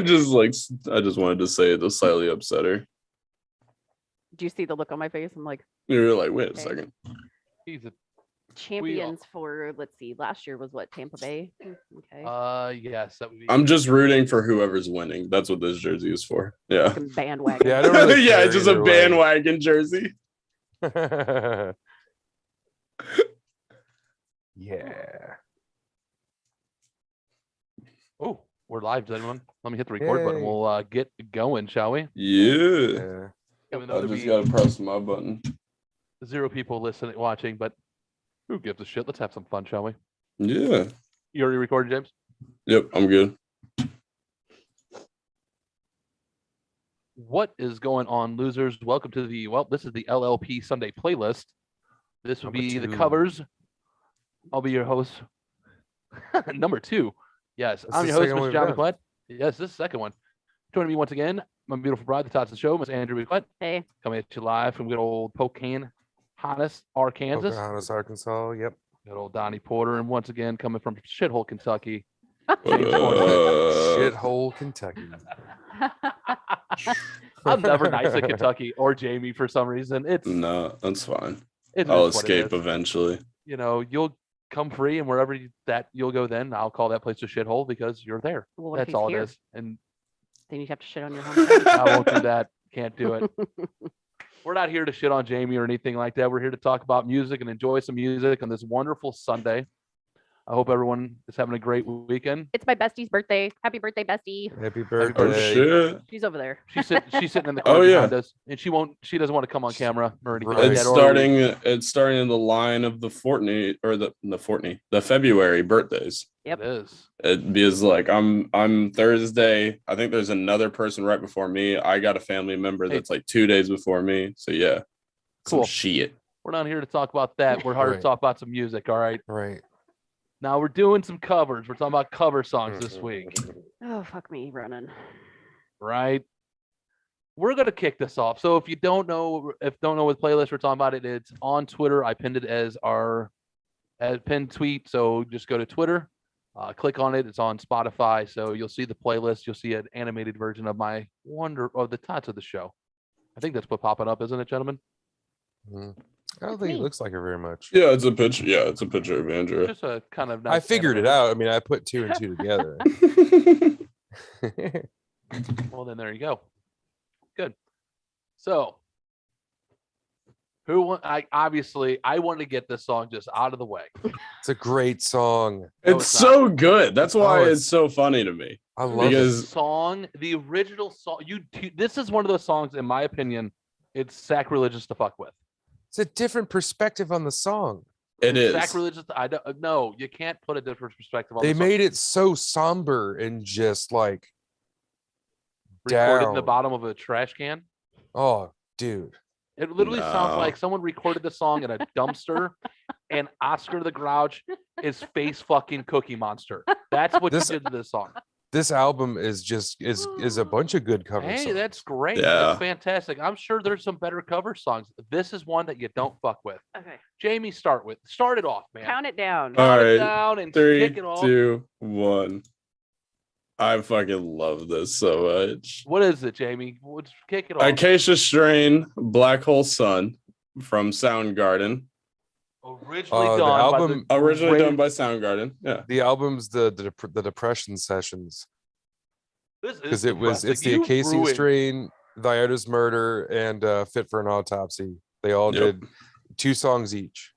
Just like I just wanted to say it to slightly upset her. Do you see the look on my face? I'm like, You're like, wait a Okay. second. He's a champions for, let's see, last year was what, Tampa Bay? Okay. yes, that would be. I'm just rooting for whoever's winning. That's what this jersey is for. Yeah. Fucking bandwagon. Yeah, I don't really Yeah, care it's just a either way. bandwagon jersey. Yeah. Oh, we're live, gentlemen. Let me hit the record button. Yay. We'll get going, shall we? Yeah. Yeah. Even I though just there'll gotta press my button. be 0 people listening, watching, but who gives a shit? Let's have some fun, shall we? Yeah. You already recorded, James? Yep, I'm good. What is going on, losers? Welcome to this is the L.L.P Sunday playlist. This will Number be the 2. covers. I'll be your host. Number 2. Yes, That's I'm the your host, second Mr. one John we've McClett. Yes, this is the second one. Joining me once again, my beautiful bride, the tots of the show, Miss Andrew McClett, Hey, coming at you live from good old Pocahontas, Arkansas. Pocahontas, Arkansas. Yep. Good old Donnie Porter, and once again coming from shithole Kentucky. Uh, Shithole, Kentucky. I'm never nice at Kentucky or Jamie for some reason. It's no, that's fine. it I'll is what it escape is. eventually. You know, you'll come free, and wherever you'll go, then I'll call that place a shithole because you're there. well, what if That's he's all here? it is. And Then you have to shit on your hometown. I won't do that. Can't do it. We're not here to shit on Jamie or anything like that. We're here to talk about music and enjoy some music on this wonderful Sunday. I hope everyone is having a great weekend. It's my bestie's birthday. Happy birthday, bestie. Happy Oh birthday. shit. She's over there. She's sitting in the Oh, car yeah. behind us, and she doesn't want to come on camera or anything Right. like It's that. it's starting in the line of the the February birthdays. Yep. It is. Because like I'm Thursday. I think there's another person right before me. I got a family member that's like 2 days before me. So yeah. Some Cool. shit. We're not here to talk about that. We're here to Right. talk about some music. All right. Right. Now we're doing some covers. We're talking about cover songs this week, Oh, fuck me, running. right? We're gonna kick this off. So if you don't know what playlist we're talking about, it's on Twitter. I pinned it as pinned tweet. So just go to Twitter, click on it. It's on Spotify. So you'll see the playlist. You'll see an animated version of the tots of the show. I think that's what popping up, isn't it, gentlemen? Mhm. I don't think it me. looks like it very much. Yeah, it's a picture. Yeah, it's a picture of Andrew. Just a kind of. I nice figured it animated- out. I mean, I put 2 and 2 together. Well, then there you go. Good. So, I wanted to get this song just out of the way. It's a great song. No, It's it's so good. That's why Oh, it's so funny to me. I love Because- it. The original song. This is one of those songs, in my opinion, it's sacrilegious to fuck with. It's a different perspective on the song. It is. Sacrilegious. I don't. No, you can't put a different perspective on. They the song. made it so somber and just like, Recorded in the down. bottom of a trash can. oh, dude. It literally sounds No. like someone recorded the song in a dumpster, and Oscar the Grouch is face fucking Cookie Monster. That's what This- you did to this song. This album is just is a bunch of good cover Hey, songs. that's great. Yeah. That's fantastic. I'm sure there's some better cover songs. This is one that you don't fuck with. Okay. Jamie, start it off, man. Count it down. All Count it right. down and 3, kick it off. 2, 1. I fucking love this so much. What is it, Jamie? Let's kick it off. Acacia Strain, Black Hole Sun from Soundgarden. Originally The done album- by the Originally great- done by Soundgarden. Yeah. The album's the Depression Sessions, This is because it's depressing. the You Acacia ruined- Strain, The Ida's Murder, and Fit for an Autopsy. They all Yep. did 2 songs each.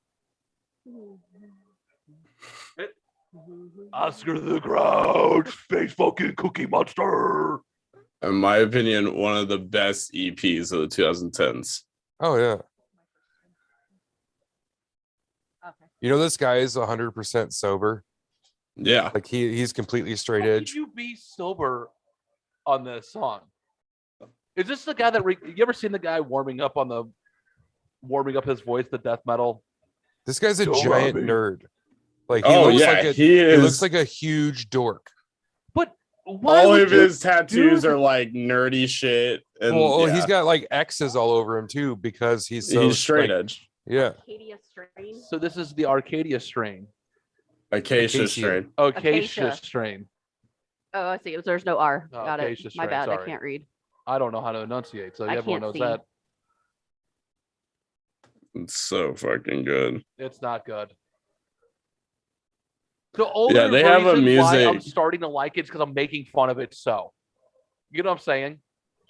Oscar the Grouch, face fucking Cookie Monster. In my opinion, one of the best EPs of the 2010s. Oh yeah. Okay. You know, this guy is 100% sober. Yeah. Like he's completely straight How could edge. you be sober on this song? Is this the guy that you ever seen the guy warming up his voice to death metal? This guy's a Don't giant rob me. nerd. Like Oh, looks yeah. like He he looks is. like a huge dork. But why All would of you his tattoos do- are like nerdy shit. And Well, yeah, he's got like X's all over him too because he's so he's straight like, edge. Yeah. Arcadia strain. So this is the Arcadia strain. Acacia Acacia. strain. Acacia Acacia. strain. Oh, I see. There's no R. Oh, Got acacia it. My strain, bad. sorry. I can't read. I don't know how to enunciate, so I everyone can't knows see. that. It's so fucking good. It's not good. The only Yeah, they have a reason why I'm music- starting to like it is because I'm making fun of it. So, you know what I'm saying?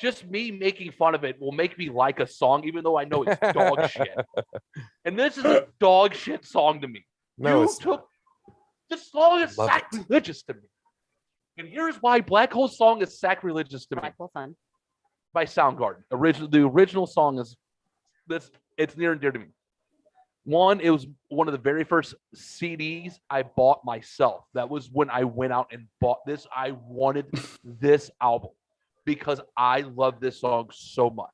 Just me making fun of it will make me like a song, even though I know it's dog shit. And this is a dog shit song to me. No, you it's took this song is Love it. sacrilegious to me. And here's why Black Hole's song is sacrilegious to me. Black Hole Sun. By Soundgarden. The original song is this. It's near and dear to me. One, it was one of the very first CDs I bought myself. That was when I went out and bought this. I wanted this album because I love this song so much.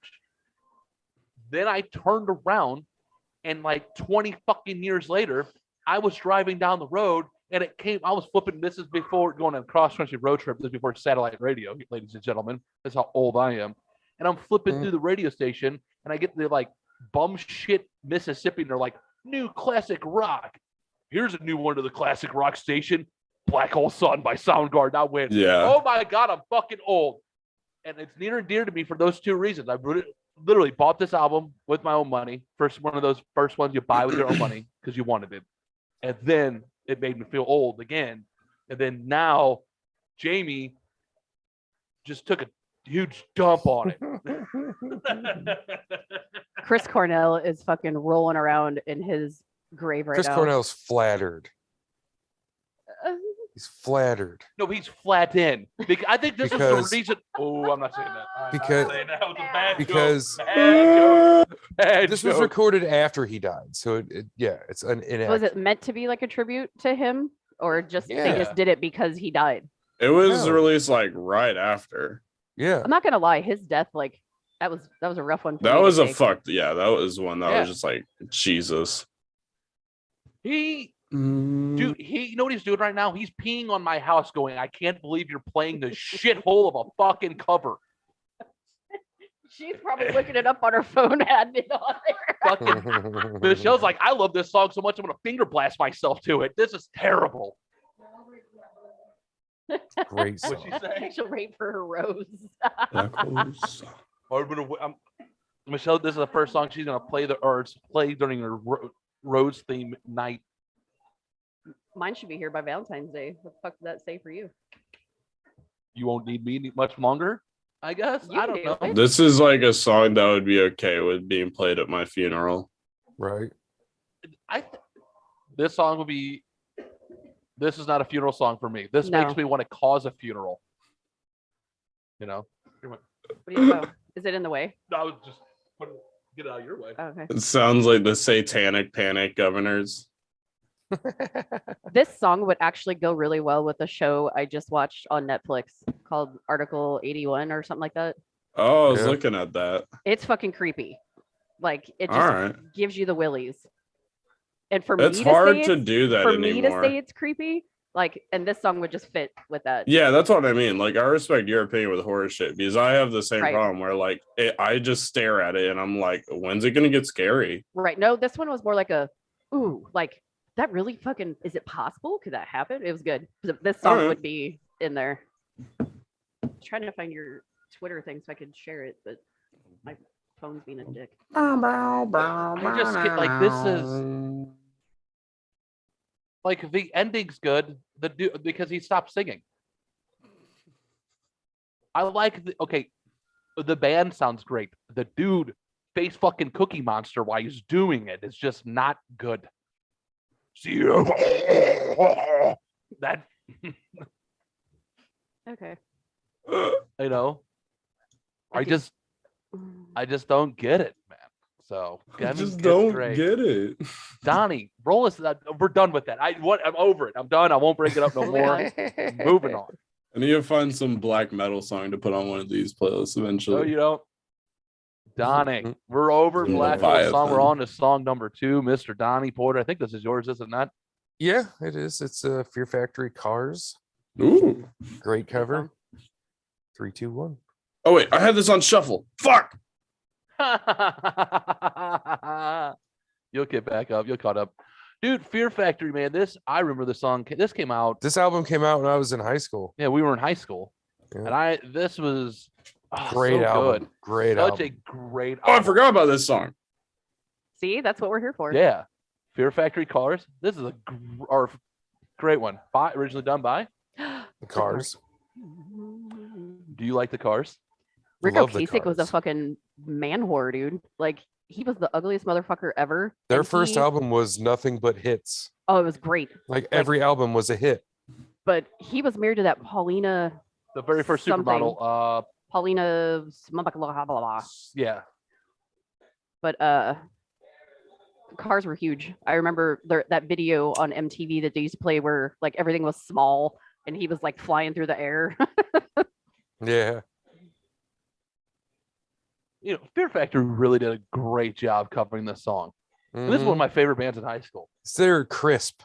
Then I turned around and like 20 fucking years later, I was driving down the road and it came, I was flipping, this is before going on a cross-country road trip. This is before satellite radio, ladies and gentlemen. That's how old I am. And I'm flipping through the radio station and I get the like bum shit Mississippi and they're like, new classic rock. Here's a new one to the classic rock station, Black Hole Sun by Soundgarden. I went, Yeah. oh my God, I'm fucking old. And it's near and dear to me for those two reasons. I literally bought this album with my own money. First one of those first ones you buy with your own money because you wanted it. And then it made me feel old again. And then now Jamie just took a huge dump on it. Chris Cornell is fucking rolling around in his grave right Chris now. Cornell's flattered. He's flattered. No, he's flat in. I think this is Because- the reason. Oh, I'm not saying that. I'm not Because- saying that. That was a bad because- joke. Bad joke. Bad This was joke. recorded after he died, so yeah, it's an Was inaccurate. it meant to be like a tribute to him, or just they Yeah. just did it because he died? It was No. released like right after. Yeah, I'm not gonna lie, his death, like that was a rough one. For That me to was a take. fucked. Yeah, that was one that Yeah. was just like Jesus. Dude, you know what he's doing right now? He's peeing on my house going, I can't believe you're playing the shithole of a fucking cover. She's probably looking it up on her phone, had it on there. Fucking Michelle's like, I love this song so much, I'm going to finger blast myself to it. This is terrible. great What'd song. she say? She'll wait for her rose. Michelle, this is the first song she's going to play play during her Rose theme night. Mine should be here by Valentine's Day. What the fuck does that say for you? You won't need me much longer, I guess. You I don't do. know. This is like a song that would be okay with being played at my funeral. Right. This song would be. This is not a funeral song for me. This No. makes me want to cause a funeral. You know. What do you, oh, is it in the way? I was just get it out of your way. Oh, okay. It sounds like the Satanic Panic Governors. This song would actually go really well with a show I just watched on Netflix called Article 81 or something like that. Oh, I was Yeah. looking at that. It's fucking creepy. Like it just All right. gives you the willies. And for It's me hard say to it's- do that for me to anymore. say it's creepy, like, and this song would just fit with that. Yeah, that's what I mean. Like, I respect your opinion with horror shit because I have the same Right. problem where, like, I just stare at it and I'm like, when's it gonna get scary? Right. No, this one was more like a, ooh, like that really fucking, is it possible? Could that happen? It was good. This song Alright. would be in there. Trying to find your Twitter thing so I could share it, but my phone's being a dick. I just get like this is like the ending's good. Because he stopped singing. I like the band sounds great. The dude face fucking Cookie Monster while he's doing it is just not good. See you. That Okay. you know. I I could- just don't get it, man. So I Kevin just gets don't great. get it. Donnie, roll us. We're done with that. I'm over it. I'm done. I won't bring it up no Moving more. on. Moving on. I need to find some black metal song to put on one of these playlists eventually. No, you don't. Donnie, we're over Mm, Black Hole Leviathan. song. We're on to song number 2, Mr. Donnie Porter. I think this is yours, isn't that? Yeah, it is. It's Fear Factory Cars. Ooh. Great cover. song. 3, 2, 1. Oh wait, I had this on shuffle. Fuck. You'll get back up. You'll caught up. Dude, Fear Factory, man. I remember the song. This came out. This album came out when I was in high school. Yeah, we were in high school, Yeah. and this was Great so album. good. Great Such album. a great. Oh, I album. forgot about this song. See, that's what we're here for. Yeah, Fear Factory Cars. This is a great one. Originally done by The Cars. Do you like the Cars? Rico Love the Kasich was a Cars. fucking man whore, dude. Like, he was the ugliest motherfucker ever. Their and first he- album was nothing but hits. Oh, it was great. Like every album was a hit. But he was married to that Paulina, The very first Something. supermodel. Paulina, blah, blah, blah. Yeah. But cars were huge. I remember that video on MTV that they used to play where like everything was small and he was like flying through the air. Yeah. Fear Factory really did a great job covering this song. And this is one of my favorite bands in high school. They're crisp.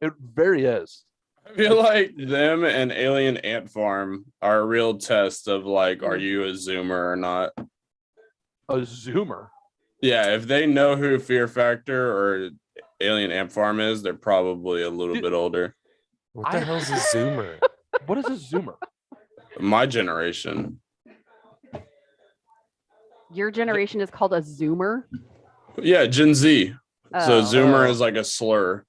It very is. I feel like them and Alien Ant Farm are a real test of like, are you a Zoomer or not? A Zoomer. Yeah, if they know who Fear Factor or Alien Ant Farm is, they're probably a little bit older. What the hell's a Zoomer? What is a Zoomer? My generation. Your generation is called a Zoomer. Yeah, Gen Z. So Oh, Zoomer is like a slur.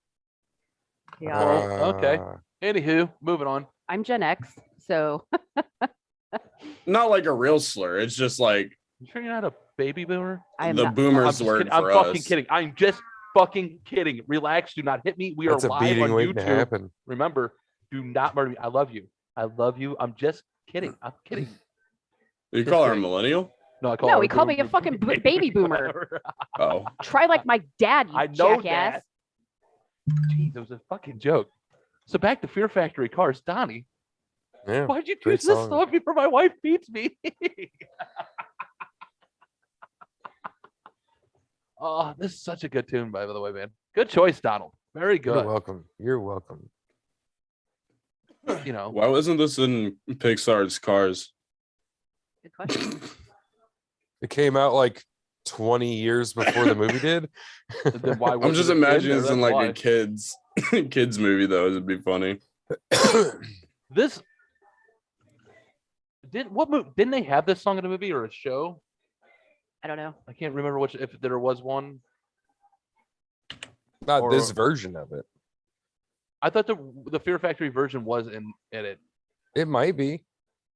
yeah. okay. Anywho, moving on. I'm Gen X, so Not like a real slur. It's just like You sure you're not a baby boomer? I am the not. boomer's I'm word kidding. I'm for fucking us. kidding. I'm just fucking kidding. Relax. Do not hit me. We That's are a live beating on waiting to YouTube. happen. Remember, do not murder me. I love you. I love you. I'm just kidding. I'm kidding. You Just call her a kidding. millennial? No, I call No, her he called me a fucking baby boomer. Oh. Try like my dad, you I know jackass. that. Jeez, it was a fucking joke. So back to Fear Factory Cars. Donnie, Yeah. why'd you great choose this song. song before my wife beats me? Oh, this is such a good tune, by the way, man. Good choice, Donald. Very You're good. welcome. You're welcome. Why wasn't this in Pixar's Cars? Good question. It came out like 20 years before the movie did. Then why I'm wasn't just it in imagining there? it's in That's like why. a kids movie though. It'd be funny. This didn't they have this song in a movie or a show? I don't know. I can't remember if there was one. Not this Or- version of it. I thought the Fear Factory version was in it. It might be.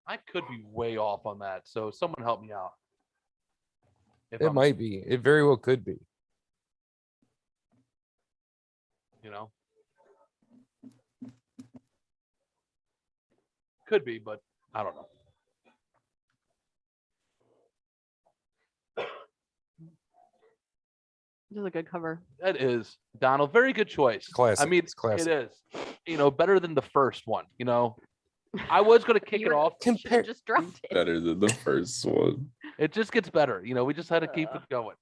I could be way off on that. So someone help me out. If It I'm- might be. It very well could be. Could be, but I don't know. This is a good cover. That is Donald. Very good choice. Classic. I mean, It's classic. it is. Better than the first one. I was gonna kick You it were- off. You should've just dropped it. Better than the first one. It just gets better. We just had to keep it going.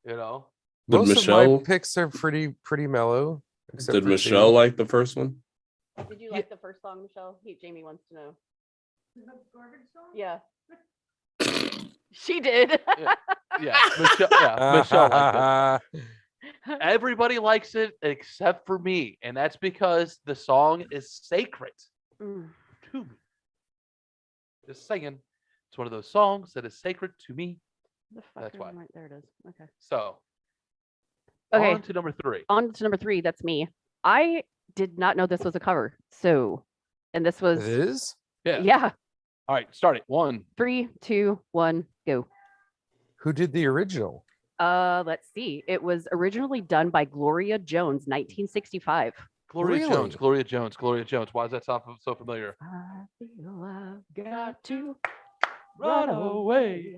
Did Most Michelle of my picks are pretty mellow. except did for Michelle two. like the first one? Did you like the first song, Michelle? Jamie wants to know. Yeah. She did. Yeah, Michelle liked it. Everybody likes it except for me, and that's because the song is sacred Mm. to me. Just saying, it's one of those songs that is sacred to me. The fuck That's is why. Right there it is. Okay. So, Okay. on to number 3. On to number 3. That's me. I did not know this was a cover. So, and this was It is? yeah. All right, start it. 1. 3, 2, 1, go. Who did the original? Let's see. It was originally done by Gloria Jones, 1965. Gloria Really? Jones. Gloria Jones. Gloria Jones. Why does that sound so familiar? I feel I've got to Run away.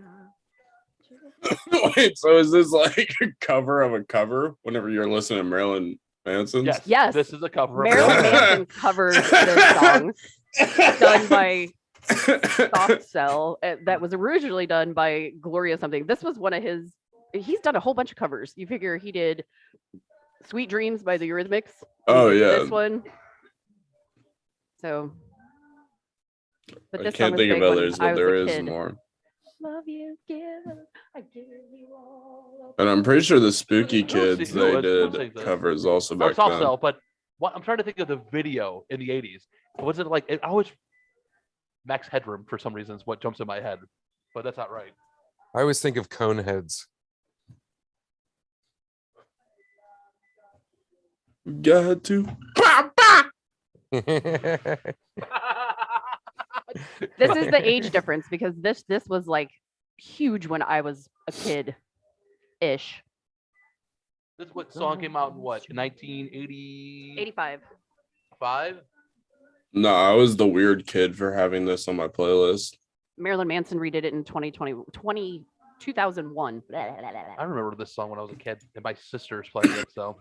Wait, so is this like a cover of a cover whenever you're listening to Marilyn Manson's? Yes. Yes. This is a cover. Marilyn Manson covers this song done by Soft Cell that was originally done by Gloria something. This was one of his. He's done a whole bunch of covers. You figure he did Sweet Dreams by the Eurythmics. Oh, He did yeah. This one. So. But I this can't song was think of big when others, I but was there a is kid. more. Love you, give And I'm pretty sure the Spooky I don't see Kids, who they was- who did sings this? covers also back Soft then. Cell, but what I'm trying to think of the video in the 80s. Was it like, I always, Max Headroom for some reason is what jumps in my head, but that's not right. I always think of Coneheads. Got to. This is the age difference because this was like huge when I was a kid ish. This is what song came out in what, 1985? 85. No, I was the weird kid for having this on my playlist. Marilyn Manson redid it in 2001. I remember this song when I was a kid, and my sisters played it. So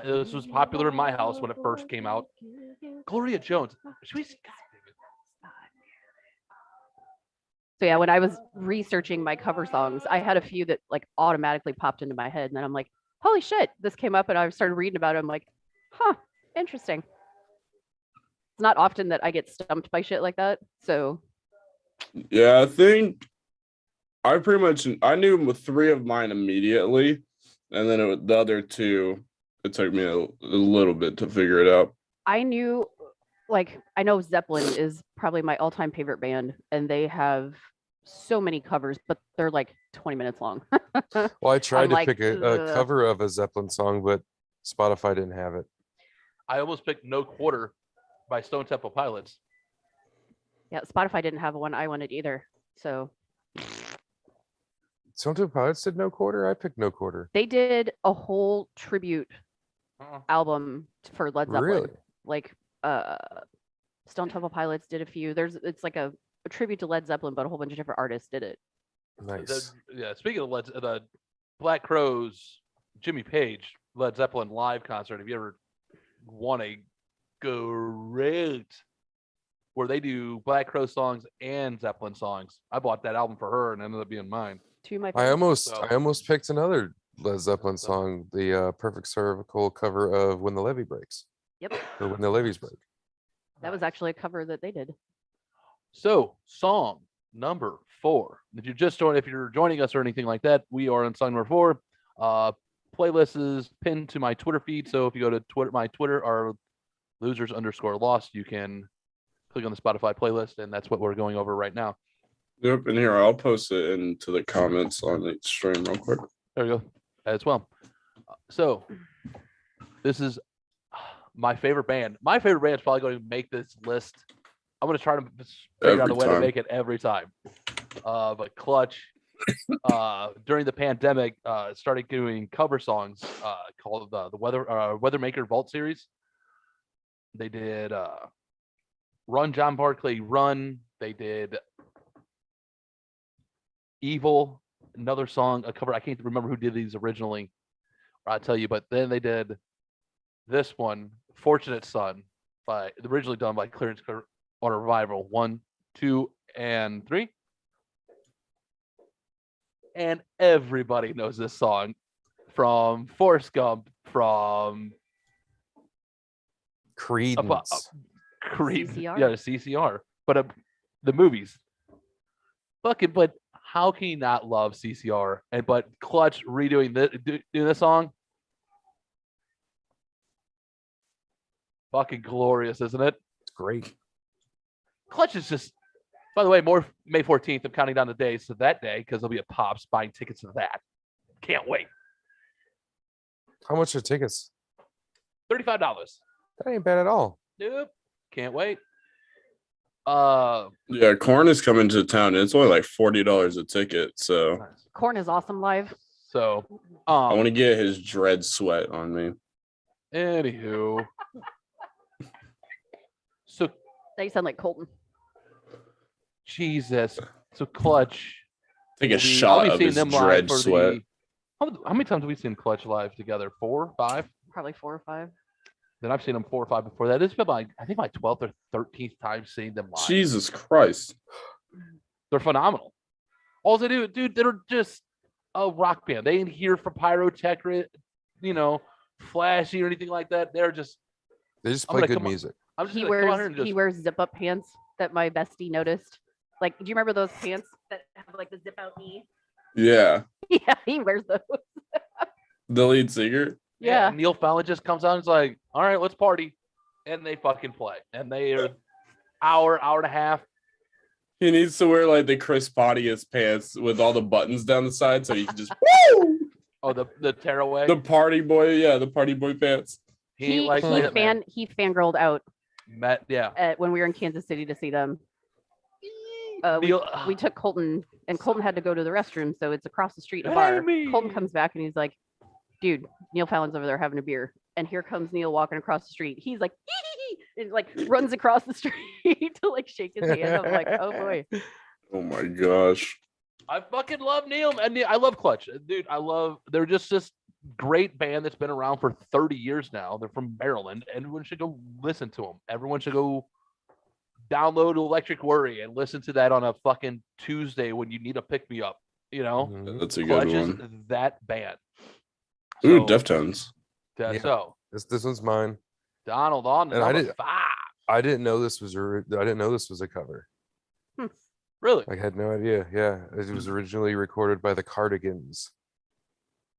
this was popular in my house when it first came out. Gloria Jones. Should we? So yeah, when I was researching my cover songs, I had a few that like automatically popped into my head, and then I'm like, "Holy shit!" This came up, and I started reading about it. I'm like, "Huh, interesting." It's not often that I get stumped by shit like that. So Yeah, I think I knew 3 of mine immediately, and then the other 2, it took me a little bit to figure it out. I know Zeppelin is probably my all-time favorite band, and they have so many covers, but they're like 20 minutes long. Well, I tried to like, pick a ugh. cover of a Zeppelin song, but Spotify didn't have it. I almost picked No Quarter by Stone Temple Pilots. Yeah, Spotify didn't have one I wanted either. So Stone Temple Pilots did No Quarter. I picked No Quarter. they did a whole tribute album for Led Zeppelin. Really? Like Stone Temple Pilots did a few. It's like a tribute to Led Zeppelin, but a whole bunch of different artists did it. Nice. Speaking of the Black Crowes, Jimmy Page Led Zeppelin live concert. Have you ever won a great where they do Black Crow songs and Zeppelin songs? I bought that album for her and it ended up being mine. Two of my I favorites. almost picked another Led Zeppelin song, the Perfect Circle cover of When the Levee Breaks. Yep. Or When the Levees Break. That was actually a cover that they did. So, song number 4. If you're joining us or anything like that, we are on song number 4. Playlist is pinned to my Twitter feed. So if you go to my Twitter, our losers_lost, you can click on the Spotify playlist, and that's what we're going over right now. Yep, and here I'll post it into the comments on the stream real quick. There you go, as well. So this is my favorite band. My favorite band is probably going to make this list. I'm going to try to figure out a way to make it every time. But Clutch, during the pandemic, started doing cover songs called the Weathermaker Vault series. They did Run John Barclay Run. They did Evil, another song, a cover. I can't remember who did these originally. I'll tell you, but then they did this one, Fortunate Son, originally done by Clearance on a Revival 1, 2, and 3. And everybody knows this song from Forrest Gump, from Creedence. Creed, CCR. yeah, CCR, but the movies. But how can you not love CCR? But Clutch redoing doing this song, fucking glorious, isn't it? It's great. Clutch is just. By the way, more May 14th. I'm counting down the days to that day because there'll be a Pops buying tickets to that. Can't wait. How much are tickets? $35. That ain't bad at all. Nope. Can't wait. Yeah, Korn is coming to town. It's only like $40 a ticket. So Korn is awesome live. So I want to get his dread sweat on me. Anywho. So They sound like Colton. Jesus. So Clutch. Take a shot of his dread sweat. How many times have we seen Clutch live together? 4, 5? Probably 4 or 5. Then I've seen them 4 or 5 before that. It's been I think my 12th or 13th time seeing them live. Jesus Christ. They're phenomenal. All they do, dude, they're just a rock band. They ain't here for pyrotechnic, flashy or anything like that. They just play good music. He wears zip-up pants that my bestie noticed. Like, do you remember those pants that have like the zip-out knee? Yeah, Yeah, he wears those. the lead singer. Yeah. Neil Fallon just comes out and is like, all right, let's party. And they fucking play. And they are hour and a half. He needs to wear like the Chris Pontius pants with all the buttons down the side so he can just woo! Oh, the tearaway. The party boy, yeah, the party boy pants. He ain't like that, man. He fangirled out Yeah. when we were in Kansas City to see them. Neil, We took Colton, and Colton had to go to the restroom, so it's across the street in a bar. Amy! Colton comes back and he's like, "Dude, Neil Fallon's over there having a beer." And here comes Neil walking across the street. He's like, and like runs across the street to like shake his hand. I'm like, oh boy. Oh my gosh. I fucking love Neil. And I love Clutch. Dude, they're just this great band that's been around for 30 years now. They're from Maryland. Everyone should go listen to them. Everyone should go download Electric Worry and listen to that on a fucking Tuesday when you need a pick-me-up. You know? Mhm. That's a Clutch good is one. that band. Ooh, So, Deftones. Yeah. So, This one's mine. Donald on And I number didn't- 5. I didn't know this was a cover. Really? I had no idea. Yeah, it was originally recorded by the Cardigans.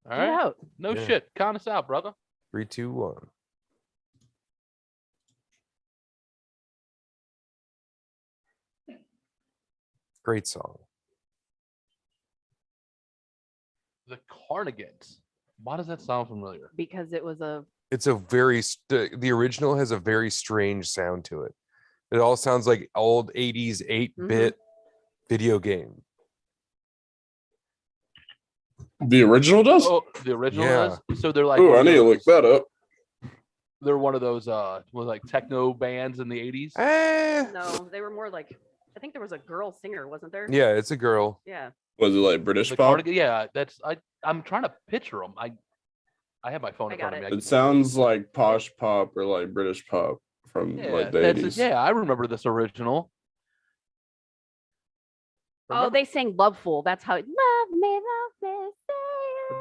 All Get right. out. No Yeah. shit. Count us out, brother. 3, 2, 1. Great song. The Cardigans. Why does that sound familiar? Because it was a It's a very the original has a very strange sound to it. It all sounds like old 80s 8-bit video game. The original does? Oh, the original Yeah. is. So they're like. Ooh, one I of need to look those- that up. They're one of those like techno bands in the 80s. no, they were more like, I think there was a girl singer, wasn't there? Yeah, it's a girl. Yeah. Was it like British The pop? Cardigan, yeah, I'm trying to picture them. I have my phone I in front got of me. it. I It can- sounds like posh pop or like British pop from yeah, like the that's it. 80s. Yeah, I remember this original. Oh, Remember? they sang "Loveful." That's how it. Love me, say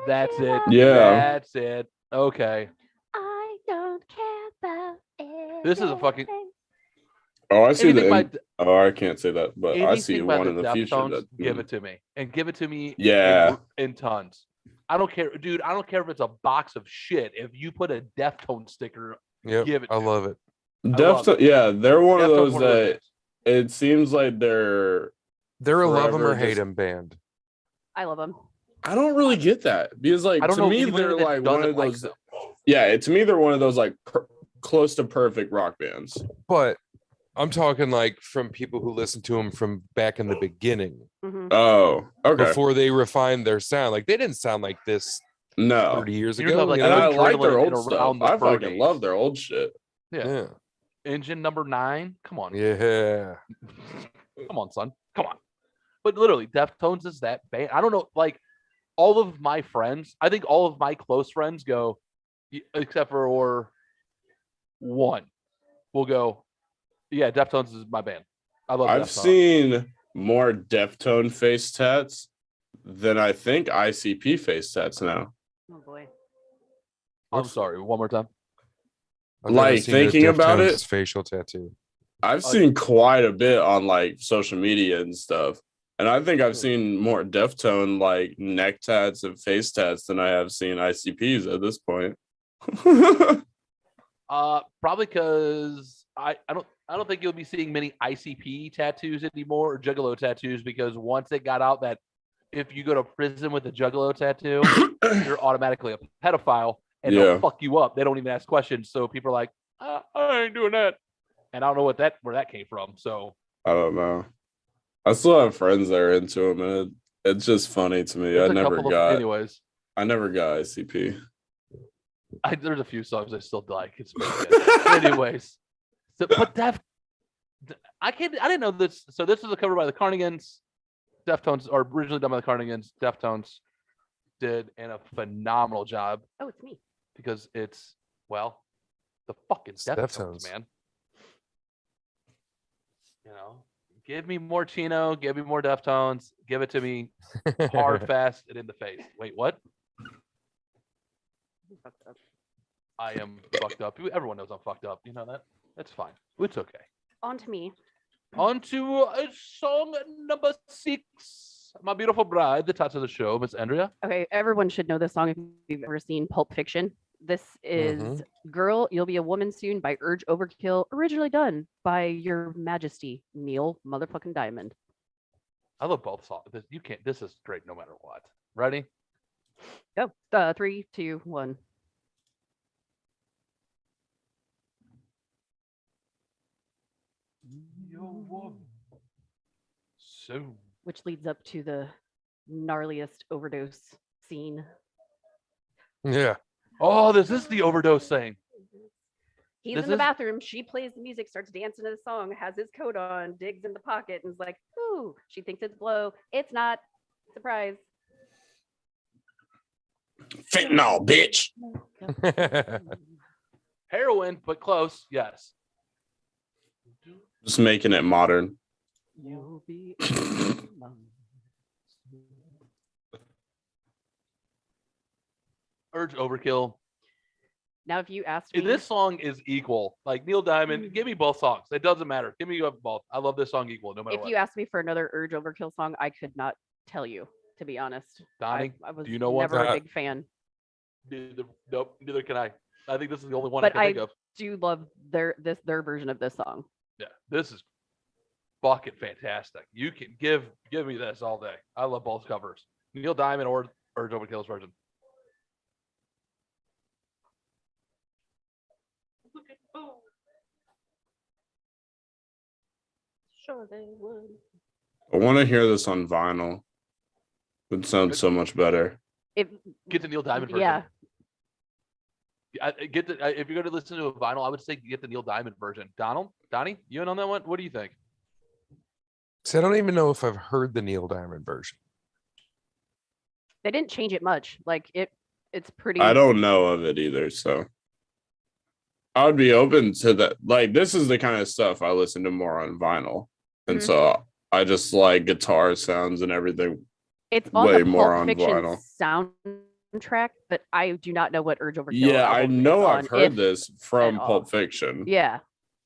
That's it. Yeah. That's it. Okay. I don't care about This is a fucking- everything. Oh, I see Anything by Oh, I can't say that, but I see anything by one the in the future. Deftones, That give it to me, and give it to me. Yeah. in tons. I don't care, dude. I don't care if it's a box of shit. If you put a Deftone sticker, Yep, give it. I to love me. it. love Deftones. Yeah, they're one of Deftones those one of those that bands. it seems like they're. They're a love 'em or Forever hate just- 'em band. I love them. I don't really get that because, like, I don't to know me, anyone they're that like one doesn't of like those. them. Yeah, to me, they're one of those like close to perfect rock bands. But I'm talking like from people who listen to them from back in the beginning, Mhm. Oh, okay. before they refined their sound. Like they didn't sound like this No, 30 years You're ago. talking like you and know? I like their Adrenaline old and stuff. around the I fur fucking days. love their old shit. Yeah. Yeah. Engine number 9. Come on. Yeah. Come on, son. Come on. But literally, Deftones is that band. I don't know. Like all of my friends, I think all of my close friends go, except for one, will go, yeah, Deftones is my band. I love I've Deftones. seen more Deftone face tats than I think ICP face tats now. Oh boy. I'm sorry. One more time. I've never Like, seen a thinking about it- Deftones facial tattoo. I've Oh, seen quite a bit on like social media and stuff. And I think I've seen more Deftone like neck tats and face tats than I have seen ICPs at this point. Probably because I don't think you'll be seeing many ICP tattoos anymore or Juggalo tattoos because once it got out that if you go to prison with a Juggalo tattoo, you're automatically a pedophile and Yeah. they'll fuck you up. They don't even ask questions. So people are like, I ain't doing that. And I don't know where that came from. So I don't know. I still have friends that are into them, and it's just funny to me. there's I a never couple got anyways. ICP. There's a few songs I still like. It's pretty good. Anyways, so but I didn't know this. So this was a cover by the Cardigans. Deftones, or originally done by the Cardigans. Deftones did a phenomenal job Oh, it's me. because it's the fucking It's Deftones, Deftones. man. You know, give me more Chino, give me more Deftones, give it to me hard, fast, and in the face. Wait, what? I am fucked up. Everyone knows I'm fucked up. You know that? That's fine. It's okay. On to me. On to song number 6. My beautiful bride, the touch of the show, Miss Andrea. Okay, everyone should know this song if you've ever seen Pulp Fiction. This is Girl, You'll Be a Woman Soon by Urge Overkill, originally done by Your Majesty, Neil motherfucking Diamond. I love both songs. This is great no matter what. Ready? Go. 3, 2, 1. So Which leads up to the gnarliest overdose scene. Yeah. oh, this is the overdose thing. He's This in the is- bathroom. She plays the music, starts dancing to the song, has his coat on, digs in the pocket, and is like, ooh, she thinks it's blow. It's not. Surprise. Fentanyl, bitch. Heroin, but close. Yes. Just making it modern. You'll be Urge Overkill. Now, if you asked me, This song is equal. Like Neil Diamond, give me both songs. It doesn't matter. Give me both. I love this song equal, no matter if what. you asked me for another Urge Overkill song, I could not tell you, to be honest. Donnie, I was do you know what? never a big fan. Nope, neither can I. I think this is the only one But I can think of. Do love their version of this song. Yeah, this is fucking fantastic. You can give me this all day. I love both covers. Neil Diamond or Urge Overkill's version. Sure they would. I want to hear this on vinyl. Would sound so much better. If Get the Neil Diamond version. yeah, If you're going to listen to a vinyl, I would say get the Neil Diamond version. Donnie, you in on that one? What do you think? See, I don't even know if I've heard the Neil Diamond version. they didn't change it much. Like it's pretty. I don't know of it either, so I would be open to that. Like, this is the kind of stuff I listen to more on vinyl, and so I just like guitar sounds and everything. It's on way the more Pulp on Fiction vinyl. soundtrack, but I do not know what Urge Overkill. Yeah, I album know it's I've on, heard if this from at all. Pulp Fiction. Yeah,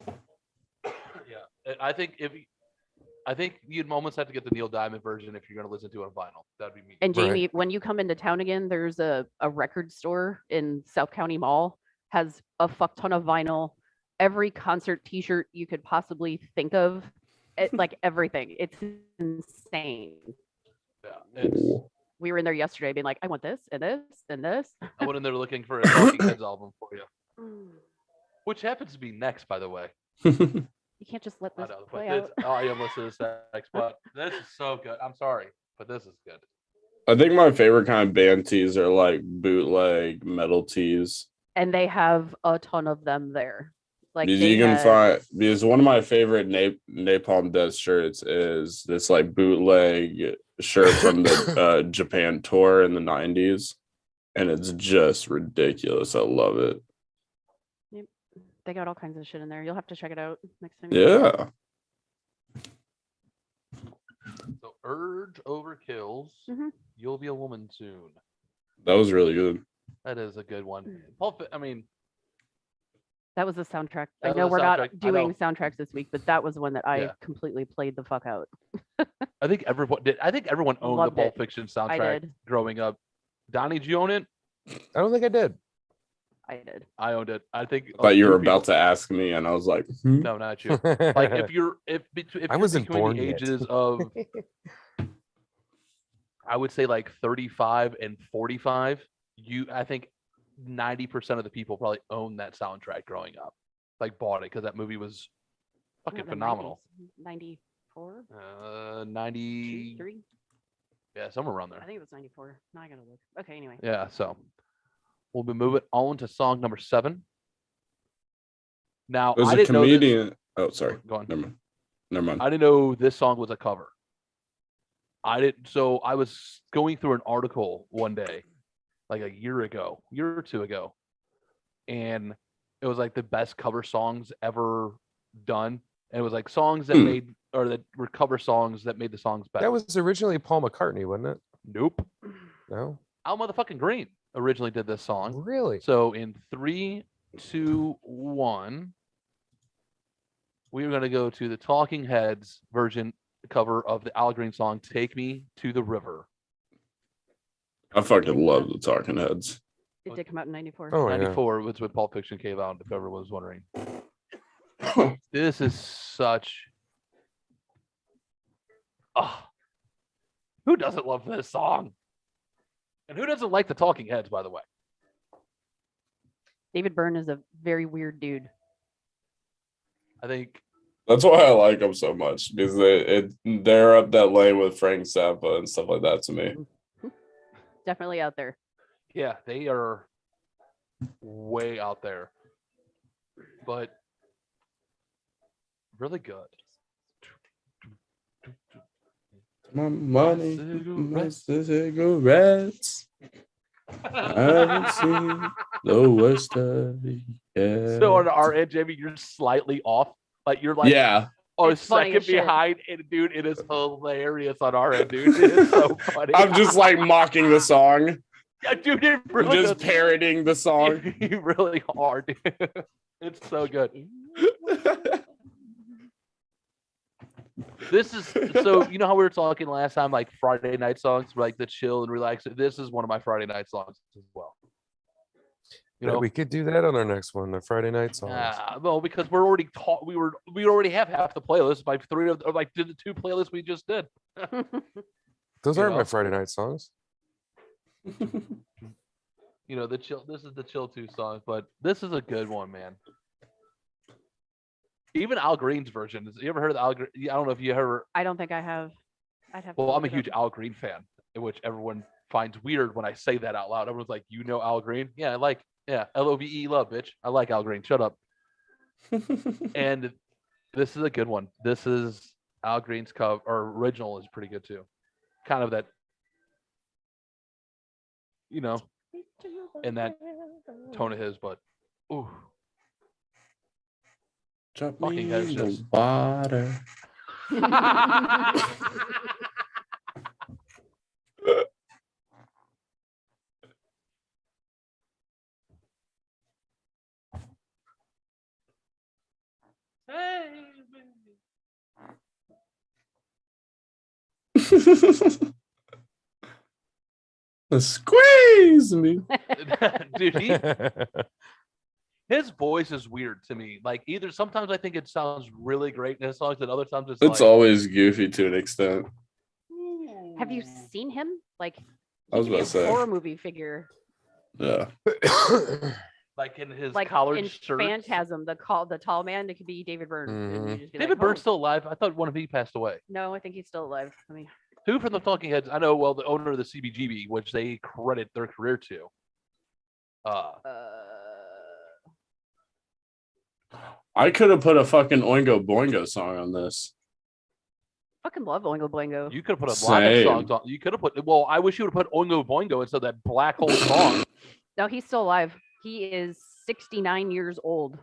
Yeah, I think you'd almost have to get the Neil Diamond version if you're going to listen to it on vinyl. That'd be me. and Right. Jamie, when you come into town again, there's a record store in South County Mall, has a fuck ton of vinyl, every concert T-shirt you could possibly think of, like everything. It's insane. Yeah, We were in there yesterday, being like, I want this and this and this. I went in there looking for a Talking Heads album for you, which happens to be next, by the way. You can't just let I this know, but play this, out. I am listening to this next, but this is so good. I'm sorry, but this is good. I think my favorite kind of band tees are like bootleg metal tees. And they have a ton of them there. Like Because they you can had- find, because one of my favorite Napalm Death shirts is this like bootleg shirt from the Japan tour in the 90s, and it's just ridiculous. I love it. They got all kinds of shit in there. You'll have to check it out next time. Yeah. So Urge Overkills. You'll Be a Woman Soon. That was really good. That is a good one. I mean, That was the soundtrack. I That know was we're the not soundtrack. I doing know. soundtracks this week, but that was one that I Yeah. completely played the fuck out. I think everyone did. I think everyone owned Loved the Pulp it. Fiction I soundtrack did. growing up. Donnie, did you own it? I don't think I did. I did. I owned it. I think. I thought you were people- about to ask me, and I was like, No, not you. Like if you're wasn't between born the yet. ages of, I would say like 35 and 45, I think 90% of the people probably owned that soundtrack growing up, like bought it because that movie was fucking The phenomenal. 90s, 94, 90, 3. yeah, somewhere around I there. think it was 94. Now I gotta look. Okay, anyway. Yeah, so we'll be moving on to song number 7. Now there's I a didn't know this. comedian. Oh, sorry. Go on. Never mind. I didn't know this song was a cover. So I was going through an article one day, like a year or two ago, and it was like the best cover songs ever done. And it was like songs that made, or that were cover songs that made the songs better. That was originally Paul McCartney, wasn't it? Nope. No, Al motherfucking Green originally did this song. really. So in 3, 2, 1, we are going to go to the Talking Heads version cover of the Al Green song "Take Me to the River." I fucking love the Talking Heads. It did come out in 94. Oh, yeah. 94 was when Pulp Fiction came out, if everyone was wondering. This is such... who doesn't love this song? And who doesn't like the Talking Heads, by the way? David Byrne is a very weird dude. I think... That's why I like them so much, because they're up that lane with Frank Zappa and stuff like that to me. Definitely out there. Yeah, they are way out there. But really good. My money, my cigarettes. I haven't seen the worst of it yet. So on our end, Jamie, you're slightly off. Like you're like Yeah. a It's funny second as shit. behind, and dude, it is hilarious on our end, dude. It is so funny. I'm just like mocking the song. yeah, dude, it I'm really just does- parroting the song. You really are, dude. It's so good. This is so you know how we were talking last time, like Friday night songs, like the chill and relax. This is one of my Friday night songs as well. You Yeah, know, we could do that on our next one, the Friday night songs. well, because we're already taught. We already have half the playlist by three of like did the two playlists we just did. Those you aren't know. my Friday night songs. You know, the chill. This is the chill 2 songs, but this is a good one, man. Even Al Green's version. You ever heard of Al Green? I don't know if you ever. I don't think I have. I'd have. To Well, I'm a look it huge up. Al Green fan, which everyone finds weird when I say that out loud. Everyone's like, "You know Al Green?" Yeah, I like. Yeah, L.O.V.E. love, bitch. I like Al Green. Shut up. And this is a good one. This is Al Green's cover or original is pretty good too. Kind of that, you know, in that tone of his, but ooh. Drop Fucking me heads in just- the water. Squeeze me. Dude, his voice is weird to me. Like either sometimes I think it sounds really great in his songs, and other times it's It's like, always goofy to an extent. Have you seen him? Like, I was he could be about a to say. horror movie figure, Yeah. like in his like collared in shirt. Phantasm, the tall man. It could be David Byrne. and Mhm. you'd just be David like, Byrne's "Oh." still alive. I thought one of he passed away. No, I think he's still alive. I mean, Who from the Talking Heads? I know. Well, the owner of the CBGB, which they credit their career to. I could have put a fucking Oingo Boingo song on this. fucking love Oingo Boingo. You could have put a lot of Same. songs on. You could have put. Well, I wish you would have put Oingo Boingo instead of that black hole song. No, he's still alive. He is 69 years old.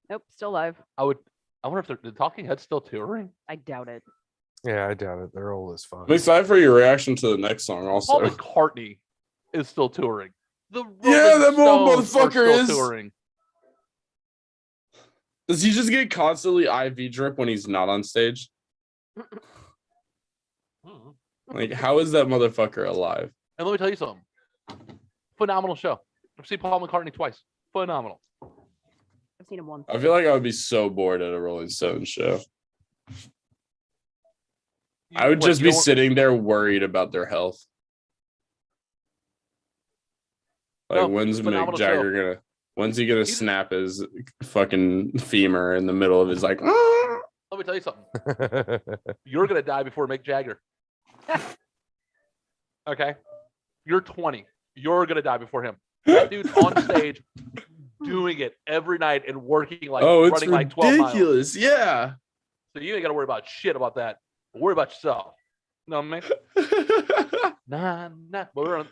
Nope, still alive. I wonder if the Talking Heads still touring. I doubt it. Yeah, I doubt it. They're old as fuck. I'm excited for your reaction to the next song Paul also. McCartney is still touring. The Yeah, Rolling that Stones are motherfucker still is. touring. Does he just get constantly IV drip when he's not on stage? Like, how is that motherfucker alive? And let me tell you something. Phenomenal show. I've seen Paul McCartney twice. Phenomenal. I've seen him once. I feel like I would be so bored at a Rolling Stones show. I would What, just you be don't- sitting there worried about their health. Like, No, when's Mick phenomenal Jagger gonna? When's he gonna He's- snap his fucking femur in the middle of his like? "Ah!" Let me tell you something. You're gonna die before Mick Jagger. Okay, you're 20. You're gonna die before him. That dude's on stage doing it every night and working like Oh, it's running like 12 miles. ridiculous! Yeah. So you ain't gotta worry about shit about that. Worry about yourself. You know what I mean? Nah. But we're on.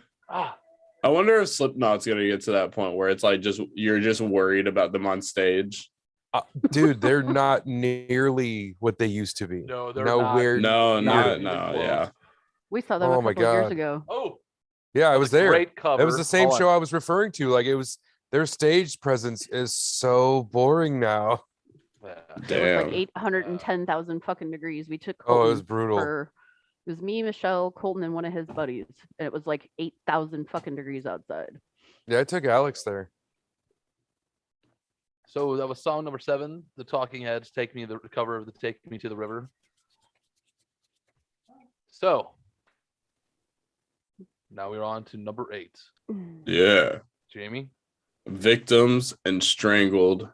I wonder if Slipknot's gonna get to that point where it's like just you're just worried about them on stage. Dude, they're not nearly what they used to be. No, they're Nowhere. No, Not no, even yeah. We saw them Oh a my couple of years God. ago. Oh, Yeah, I was there. great cover. That was the same Hold on. show I was referring to. Like it was their stage presence is so boring now. It was Damn. like 810,000 fucking degrees. We took Oh, it Colton was brutal. it was me, Michelle, Colton, and one of his buddies, and it was like 8,000 fucking degrees outside. Yeah, I took Alex there. So that was song number 7, The Talking Heads, "Take Me," the cover of the "Take Me to the River." So now we're on to number 8. Yeah. Jamie? Victims and Strangled.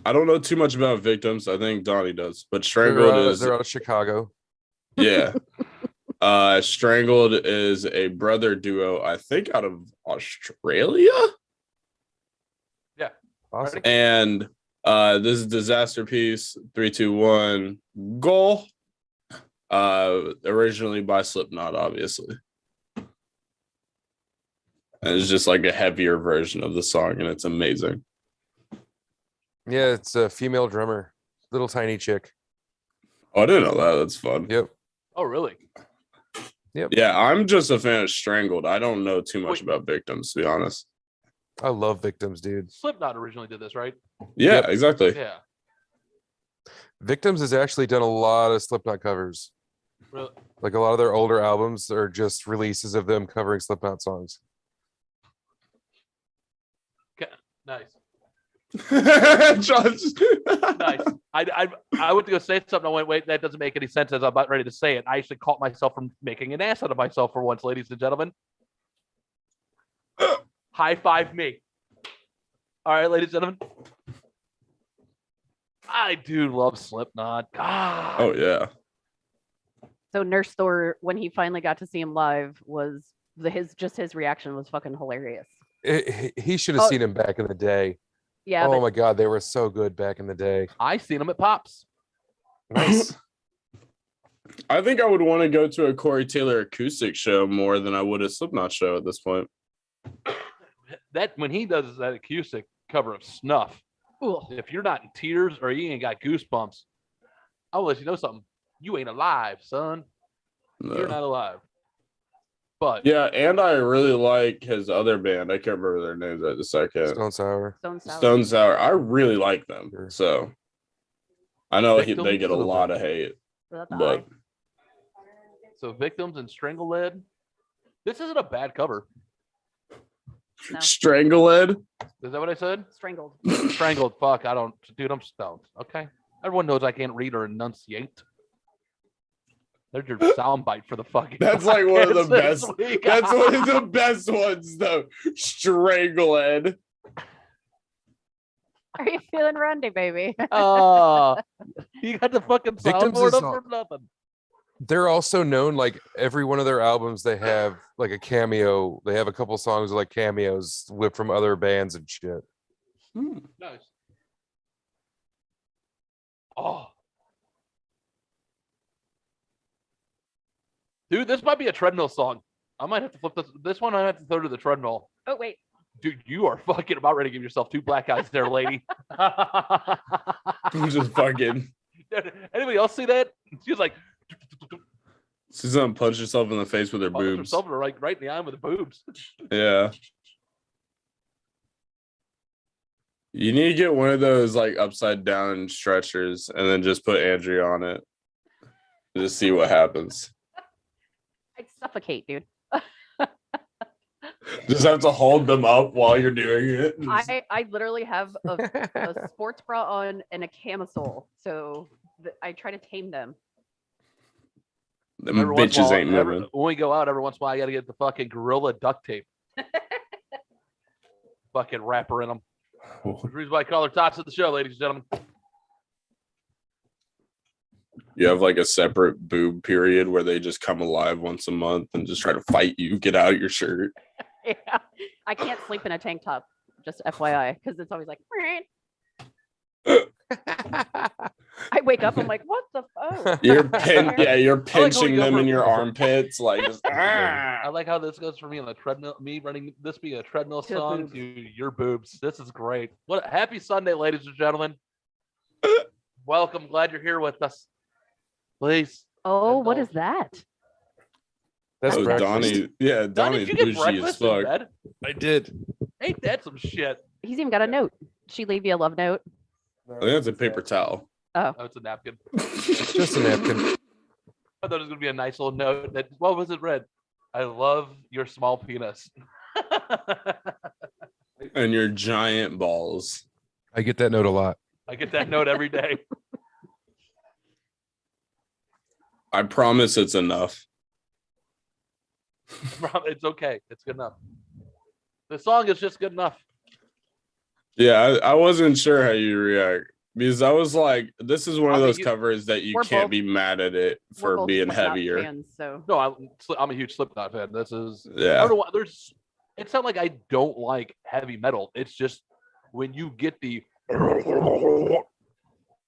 I don't know too much about Victims. I think Donnie does, but They're Strangled out, is they're out of Chicago. yeah. Strangled is a brother duo, I think out of Australia. Yeah. Awesome. And this is Disaster Piece 3, 2, 1 Go. Originally by Slipknot, obviously. And it's just like a heavier version of the song, and it's amazing. Yeah, it's a female drummer, little tiny chick. Oh, I didn't know that. That's fun. Yep. Oh, really? Yeah, I'm just a fan of Strangled. I don't know too much about Victims, to be honest. I love Victims, dude. Slipknot originally did this, right? Yeah, Yep. exactly. Yeah. Victims has actually done a lot of Slipknot covers. Really? Like a lot of their older albums are just releases of them covering Slipknot songs. Okay. Nice. John's- Nice. I went to go say something. I went, wait, that doesn't make any sense. As I'm about ready to say it, I actually caught myself from making an ass out of myself for once, ladies and gentlemen. High five me. All right, ladies and gentlemen. I do love Slipknot. God. Oh yeah. So Nurse Thor, when he finally got to see him live, was his reaction was fucking hilarious. He should have Oh. seen him back in the day. Yeah, Oh but my God, they were so good back in the day. I seen him at Pops. Nice. I think I would want to go to a Corey Taylor acoustic show more than I would a Slipknot show at this point. That when he does that acoustic cover of Snuff, ugh. if you're not in tears or you ain't got goosebumps, I'll let you know something. You ain't alive, son. No. You're not alive. But Yeah, and I really like his other band. I can't remember their names right this second. Stone Sour. Stone Sour. Stone Sour. I really like them. Sure. So I know they Victims get a of the lot of hate, Was that the but eye? so Victims and Strangled. This isn't a bad cover. No. Strangled. Is that what I said? Strangled. Strangled. Fuck. I don't. Dude, I'm stoned. Okay. Everyone knows I can't read or enunciate. There's your soundbite for the fucking. That's like one of the podcast this best. week. That's one of the best ones, though. Strangled. Are you feeling Randy, baby? You got the fucking Victims soundboard is up not- for nothing. They're also known, like every one of their albums, they have like a cameo. They have a couple songs like cameos with from other bands and shit. Nice. Oh. Dude, this might be a treadmill song. I might have to flip this. This one I have to throw to the treadmill. Oh wait. Dude, you are fucking about ready to give yourself 2 black eyes there, lady. I'm just fucking. Anybody else see that? She was like, She's gonna punch herself in the face with her punched boobs. herself right in the eye with the boobs. Yeah. You need to get one of those like upside down stretchers and then just put Andrea on it. Just see what happens. I'd suffocate, dude. Just have to hold them up while you're doing it. I literally have a sports bra on and a camisole, so I try to tame them. Them Every once in a bitches while, ain't moving. when we go out, every once in a while, I got to get the fucking gorilla duct tape. Fucking wrapper in them. The reason why I call her tots at the show, ladies and gentlemen. You have like a separate boob period where they just come alive once a month and just try to fight you, get out of your shirt. Yeah, I can't sleep in a tank top. Just FYI, because it's always like. I wake up, I'm like, what the fuck? You're pinching go them for in a- your armpits, like just, I like how this goes for me on the treadmill. Me running this being a treadmill To song boobs. to your boobs. This is great. What happy Sunday, ladies and gentlemen. Welcome. Glad you're here with us. Please. Oh, what is that? That's Oh, breakfast. Donnie, yeah, Donnie, Donnie's did you get bougie as breakfast in fuck. bed? I did. Ain't that some shit? He's even got a note. She leave you a love note. I think that's a paper towel. Oh, it's a napkin. Just a napkin. I thought it was gonna be a nice little note that what was it read? I love your small penis. And your giant balls. I get that note a lot. I get that note every day. I promise it's enough. It's okay. It's good enough. The song is just good enough. Yeah, I wasn't sure how you react because I was like, this is one of I mean, those covers that you we're can't both- be mad at it We're for both being Slipknot heavier. fans, so No, I'm a huge Slipknot fan. This is I Yeah. don't know why there's. It's not like I don't like heavy metal. It's just when you get the. You know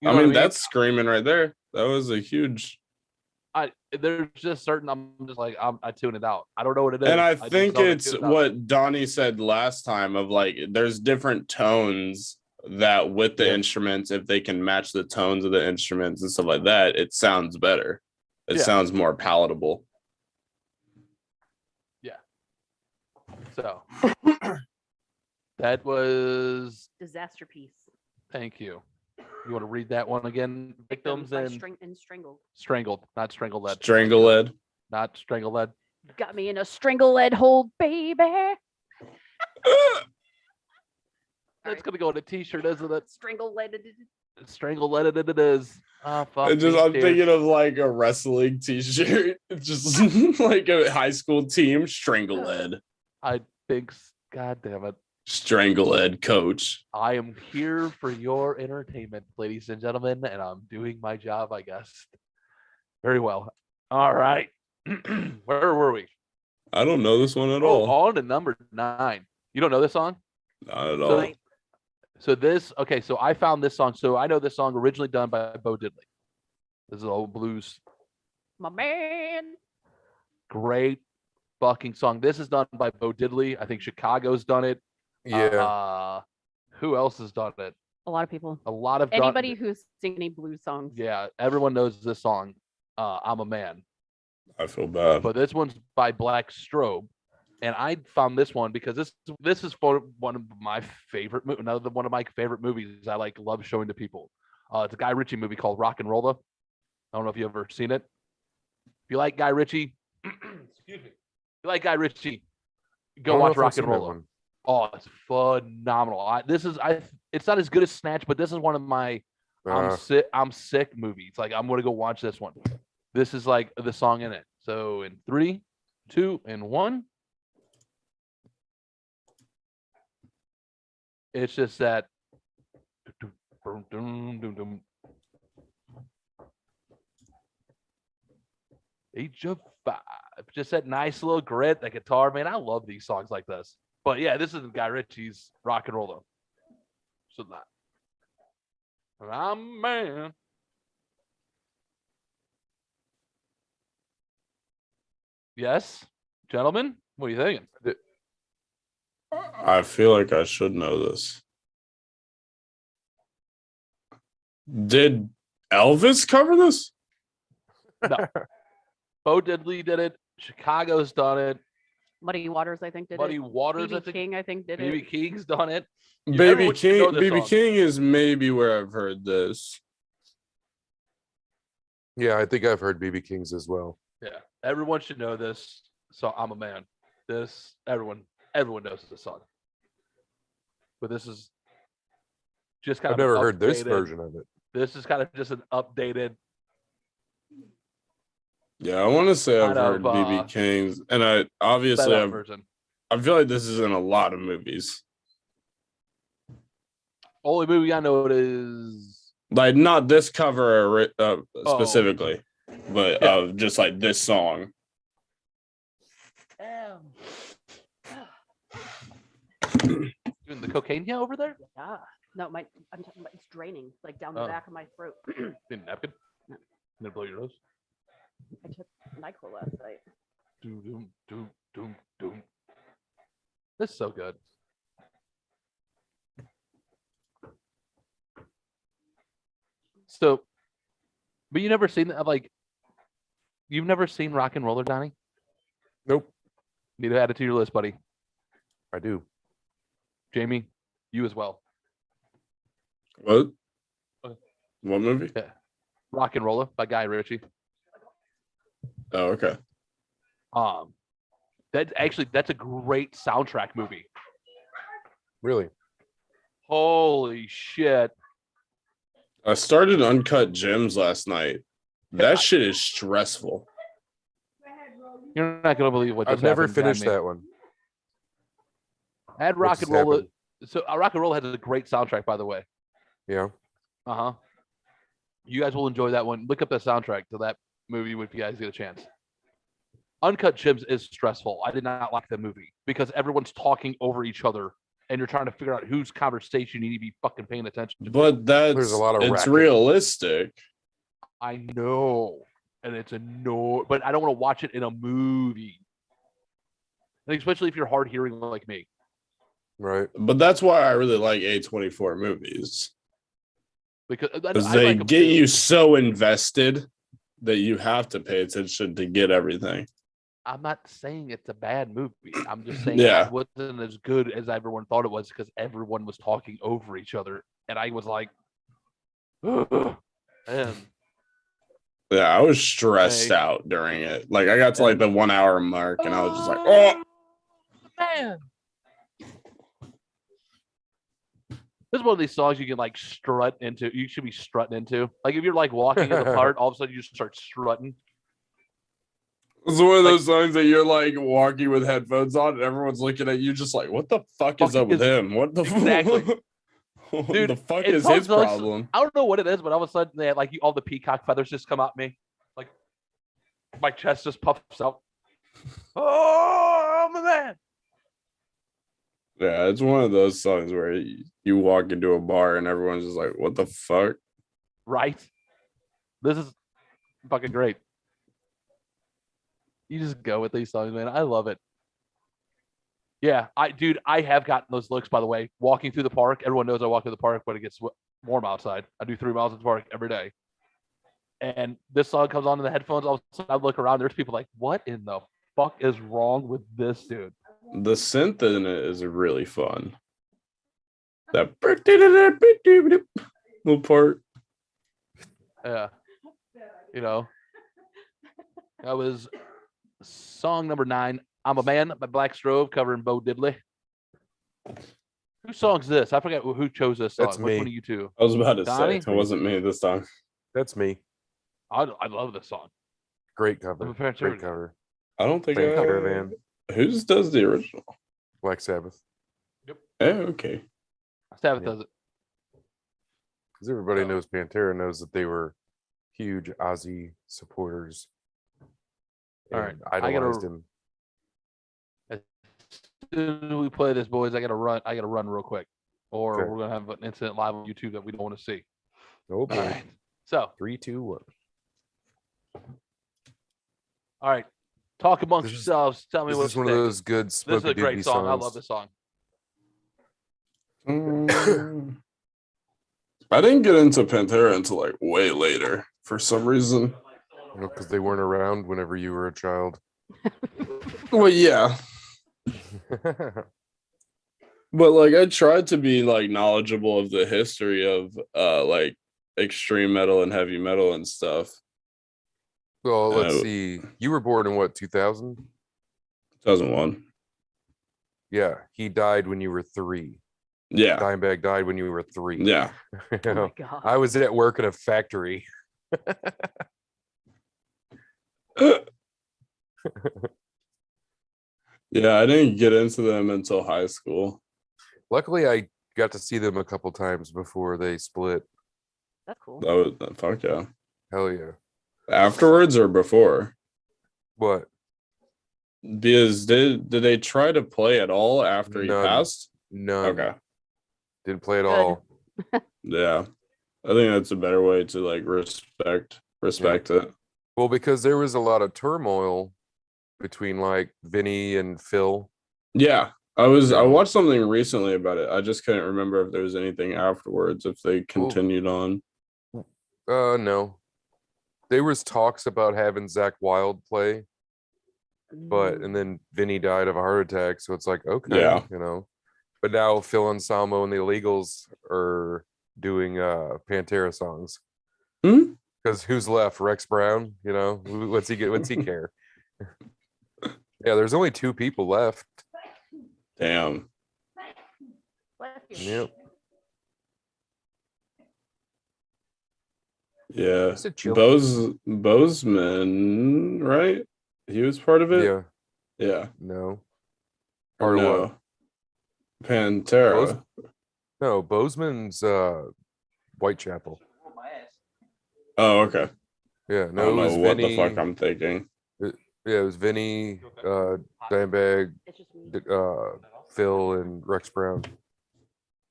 I what mean, that's screaming right there. That was a huge. there's just certain. I'm just like I tune it out. I don't know what it is. And I just think know to it's tune it out. what Donnie said last time of like, there's different tones that with the Yeah. instruments, if they can match the tones of the instruments and stuff like that, it sounds better. It Yeah. sounds more palatable. So that was. disaster piece. Thank you. You want to read that one again? Victims by and strangled. strangled, not strangled lead. Strangle Ed. Not strangled lead. Got me in a strangle lead hold, baby. That's gonna go on a T-shirt, isn't it? Strangle lead. Strangled lead. It is. Oh fuck. I'm me, thinking tears. of like a wrestling t-shirt. It's just like a high school team. Strangle Ed. I think. God damn it. Strangle Ed coach. I am here for your entertainment, ladies and gentlemen, and I'm doing my job, I guess. Very well. All right. Where were we? I don't know this one at Oh, all. on to number 9. You don't know this song? Not at So, all. so I found this song. So I know this song originally done by Bo Diddley. This is an old blues. My man. Great fucking song. This is done by Bo Diddley. I think Chicago's done it. Yeah. Who else has done it? A lot of people. A lot of Anybody who's singing any blues songs. Yeah, everyone knows this song. I'm a man. I feel bad. But this one's by Black Strobe, and I found this one because this is for one of my favorite another one of my favorite movies. I love showing to people. It's a Guy Ritchie movie called Rock and Rolla. I don't know if you've ever seen it. If you like Guy Ritchie, excuse me. If you like Guy Ritchie, go watch Rock and Rolla. Oh, it's phenomenal. It's not as good as Snatch, but this is one of my I'm sick movies. Like I'm gonna go watch this one. This is like the song in it. So in 3, 2, and 1. It's just that Age of 5. Just that nice little grit, that guitar, man. I love these songs like this. But yeah, this is Guy Ritchie's Rock and Roll though. So that. I'm a man. Yes, gentlemen, what are you thinking? I feel like I should know this. Did Elvis cover this? No. Bo Diddley did it. Chicago's done it. Muddy Waters, I think, did Muddy it. Waters, I BB think. King, I think, did BB it. King's done it. BB everyone should know King. this BB song. King is maybe where I've heard this. Yeah, I think I've heard BB King's as well. Yeah, everyone should know this. So I'm a man. This everyone knows this song. But this is just kind I've of never heard this updated- version of it. This is kind of just an updated. Yeah, I want to say I've Kind of, heard BB King's, and I sped up obviously version. I feel like this is in a lot of movies. Only movie I know it is. Like not this cover specifically, but Yeah. just like this song. Doing the cocaine yeah over there? Yeah. No, I'm talking about it's draining like down the Oh. back of my throat. In a napkin? Gonna blow your nose? I took NyQuil last night. Doom, doom, doom, doom, doom. This is so good. So, but you never seen that? Like, you've never seen Rock and Roller, Donnie? Nope, Need to add it to your list, buddy. I do. Jamie, you as well. What? What movie? Yeah. Rock and Roller by Guy Ritchie. Oh, okay. That's a great soundtrack movie. Really? Holy shit. I started Uncut Gems last night. That shit is stressful. You're not gonna believe what just I've never happened behind finished me. that one. I had What Rock just and Roll. happened? So Rock and Roll has a great soundtrack, by the way. Yeah. Uh-huh. You guys will enjoy that one. Look up the soundtrack to that movie if you guys get a chance. Uncut Gems is stressful. I did not like the movie because everyone's talking over each other and you're trying to figure out whose conversation you need to be fucking paying attention to. But There's a lot of it's racket. realistic. I know. And it's but I don't want to watch it in a movie. And especially if you're hard hearing like me. Right. But that's why I really like A24 movies. Because They like 'em get too. you so invested that you have to pay attention to get everything. I'm not saying it's a bad movie. I'm just saying Yeah. it wasn't as good as everyone thought it was because everyone was talking over each other. And I was like, and Yeah, I was stressed Hey. out during it. Like I got to like And- the 1 hour mark and I was just like, oh, man. This is one of these songs you can like strut into. You should be strutting into. Like if you're like walking in the park, all of a sudden you just start strutting. it's one of those songs that you're like walking with headphones on and everyone's looking at you just like, what the fuck is up with him? What the Exactly. what Dude, the fuck it is sounds his like- problem? I don't know what it is, but all of a sudden they had, like all the peacock feathers just come at me. Like my chest just puffs out. Oh, my man. Yeah, it's one of those songs where you walk into a bar and everyone's just like, what the fuck? Right? This is fucking great. You just go with these songs, man. I love it. Yeah, I have gotten those looks, by the way. Walking through the park, everyone knows I walk through the park when it gets warm outside. I do 3 miles in the park every day. And this song comes on in the headphones. All of a sudden, I look around. There's people like, what in the fuck is wrong with this dude? The synth in it is really fun. That little part. Yeah. You know, that was song number 9. I'm a Man by Black Strobe covering Bo Diddley. Whose song's this? I forget who chose this song. That's Which me. one of you two? I was about to Donnie? say it wasn't me this time. That's me. I love this song. Great I'm cover. a parent Great too. cover. I don't think Pink Caravan. whose does the original? Black Sabbath. Oh, okay. Sabbath Yeah. does it. Because everybody knows Pantera knows that they were huge Ozzy supporters. All right, And I gotta- idolized him. As soon as we play this, boys, I gotta run real quick. Or Okay. we're gonna have an incident live on YouTube that we don't want to see. Oh boy. All right. So, 3, 2, 1. all right. Talk amongst This is- yourselves. Tell me This what is one of those good This is Spooky a great Doobie song. I songs. love this song. I didn't get into Pantera until like way later for some reason. Because they weren't around whenever you were a child. Well, yeah. But like I tried to be like knowledgeable of the history of like extreme metal and heavy metal and stuff. Well, let's Uh, see. You were born in what, 2000? 2001. Yeah, he died when you were 3. Yeah. Dimebag died when you were 3. Yeah. Oh my god. I was at work at a factory. Yeah, I didn't get into them until high school. Luckily, I got to see them a couple times before they split. That's cool. That was fuck yeah. Hell yeah. Afterwards or before? What? Because did they try to play at all after he None. passed? None. Okay. Didn't play at Good. all. Yeah. I think that's a better way to like respect it. Well, because there was a lot of turmoil between like Vinny and Phil. Yeah. I Yeah. watched something recently about it. I just couldn't remember if there was anything afterwards, if they continued on. No. There was talks about having Zach Wild play, but Mm. and then Vinny died of a heart attack, so it's like okay, Yeah. you know. But now Phil Anselmo and the Illegals are doing Pantera songs. Because who's left? Rex Brown. You know, what's he get? What's he care? Yeah, there's only 2 people left. Damn. Yep. Yeah. Just a chill. Bozeman, right? He was part of it? Yeah. Yeah. No. Or Part of no. what? Pantera. No, Bozeman's Whitechapel. Oh, okay. Yeah, I no, don't it was know what Vinny. the fuck I'm thinking. Yeah, it was Vinny, Dimebag, Phil, and Rex Brown.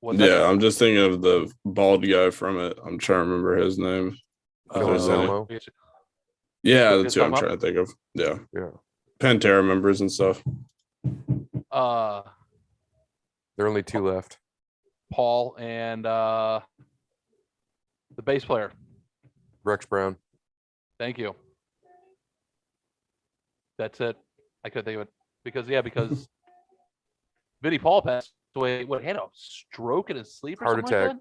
What's that? Yeah, I'm just thinking of the bald guy from it. I'm trying to remember his name. Phil Anselmo. Yeah, What that's you're who I'm talking trying to think of. Yeah. Yeah, Pantera members and stuff. there are only 2 left. Paul and the bass player. Rex Brown. Thank you. That's it. I couldn't think of it because Vinnie Paul passed away. What, had a stroke in his sleep or Heart something attack. like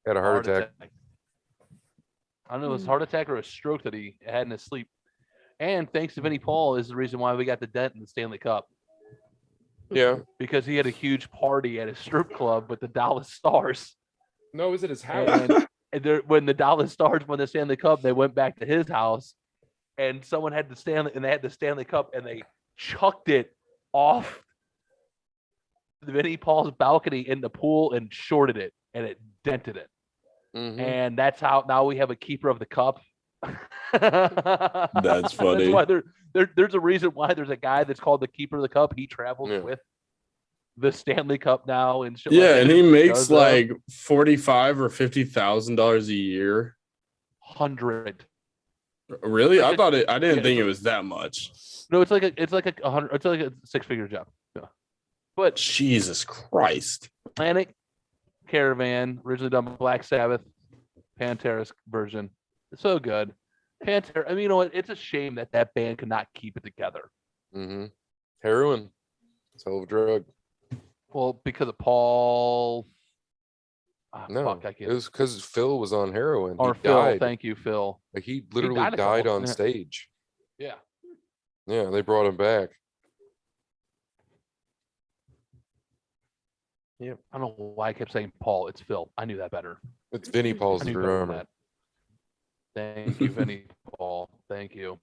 Had a that? heart attack. I don't know if it was a heart attack or a stroke that he had in his sleep. And thanks to Vinnie Paul is the reason why we got the dent in the Stanley Cup. Yeah. Because he had a huge party at his strip club with the Dallas Stars. No, it was at his house. And when the Dallas Stars won the Stanley Cup, they went back to his house, and someone had the Stanley Cup, and they chucked it off the Vinnie Paul's balcony in the pool and shorted it, and it dented it. Mm-hmm. And that's how now we have a keeper of the cup. That's funny. That's why there's a reason why there's a guy that's called the keeper of the cup. He travels with the Stanley Cup now and shit. Yeah, like and he makes like $45,000 or $50,000 a year. 100. Really? Like I didn't think it was that much. No, it's like a 100. It's like a 6-figure job. Yeah. But Jesus Christ. Atlantic Caravan, originally done by Black Sabbath, Pantera's version. It's so good. Pantera. I mean, you know what? It's a shame that band could not keep it together. Mm-hmm. Heroin. It's a hell of a drug. Well, because of Paul. No, Fuck, I can't. it was because Phil was on heroin. Or he Phil. died. Thank you, Phil. Like he literally died a died couple- on stage. Yeah. Yeah, they brought him back. Yeah. I don't know why I kept saying Paul. It's Phil. I knew that better. It's Vinnie Paul's I knew better than drummer. that. Thank you, Vinny Paul. Thank you.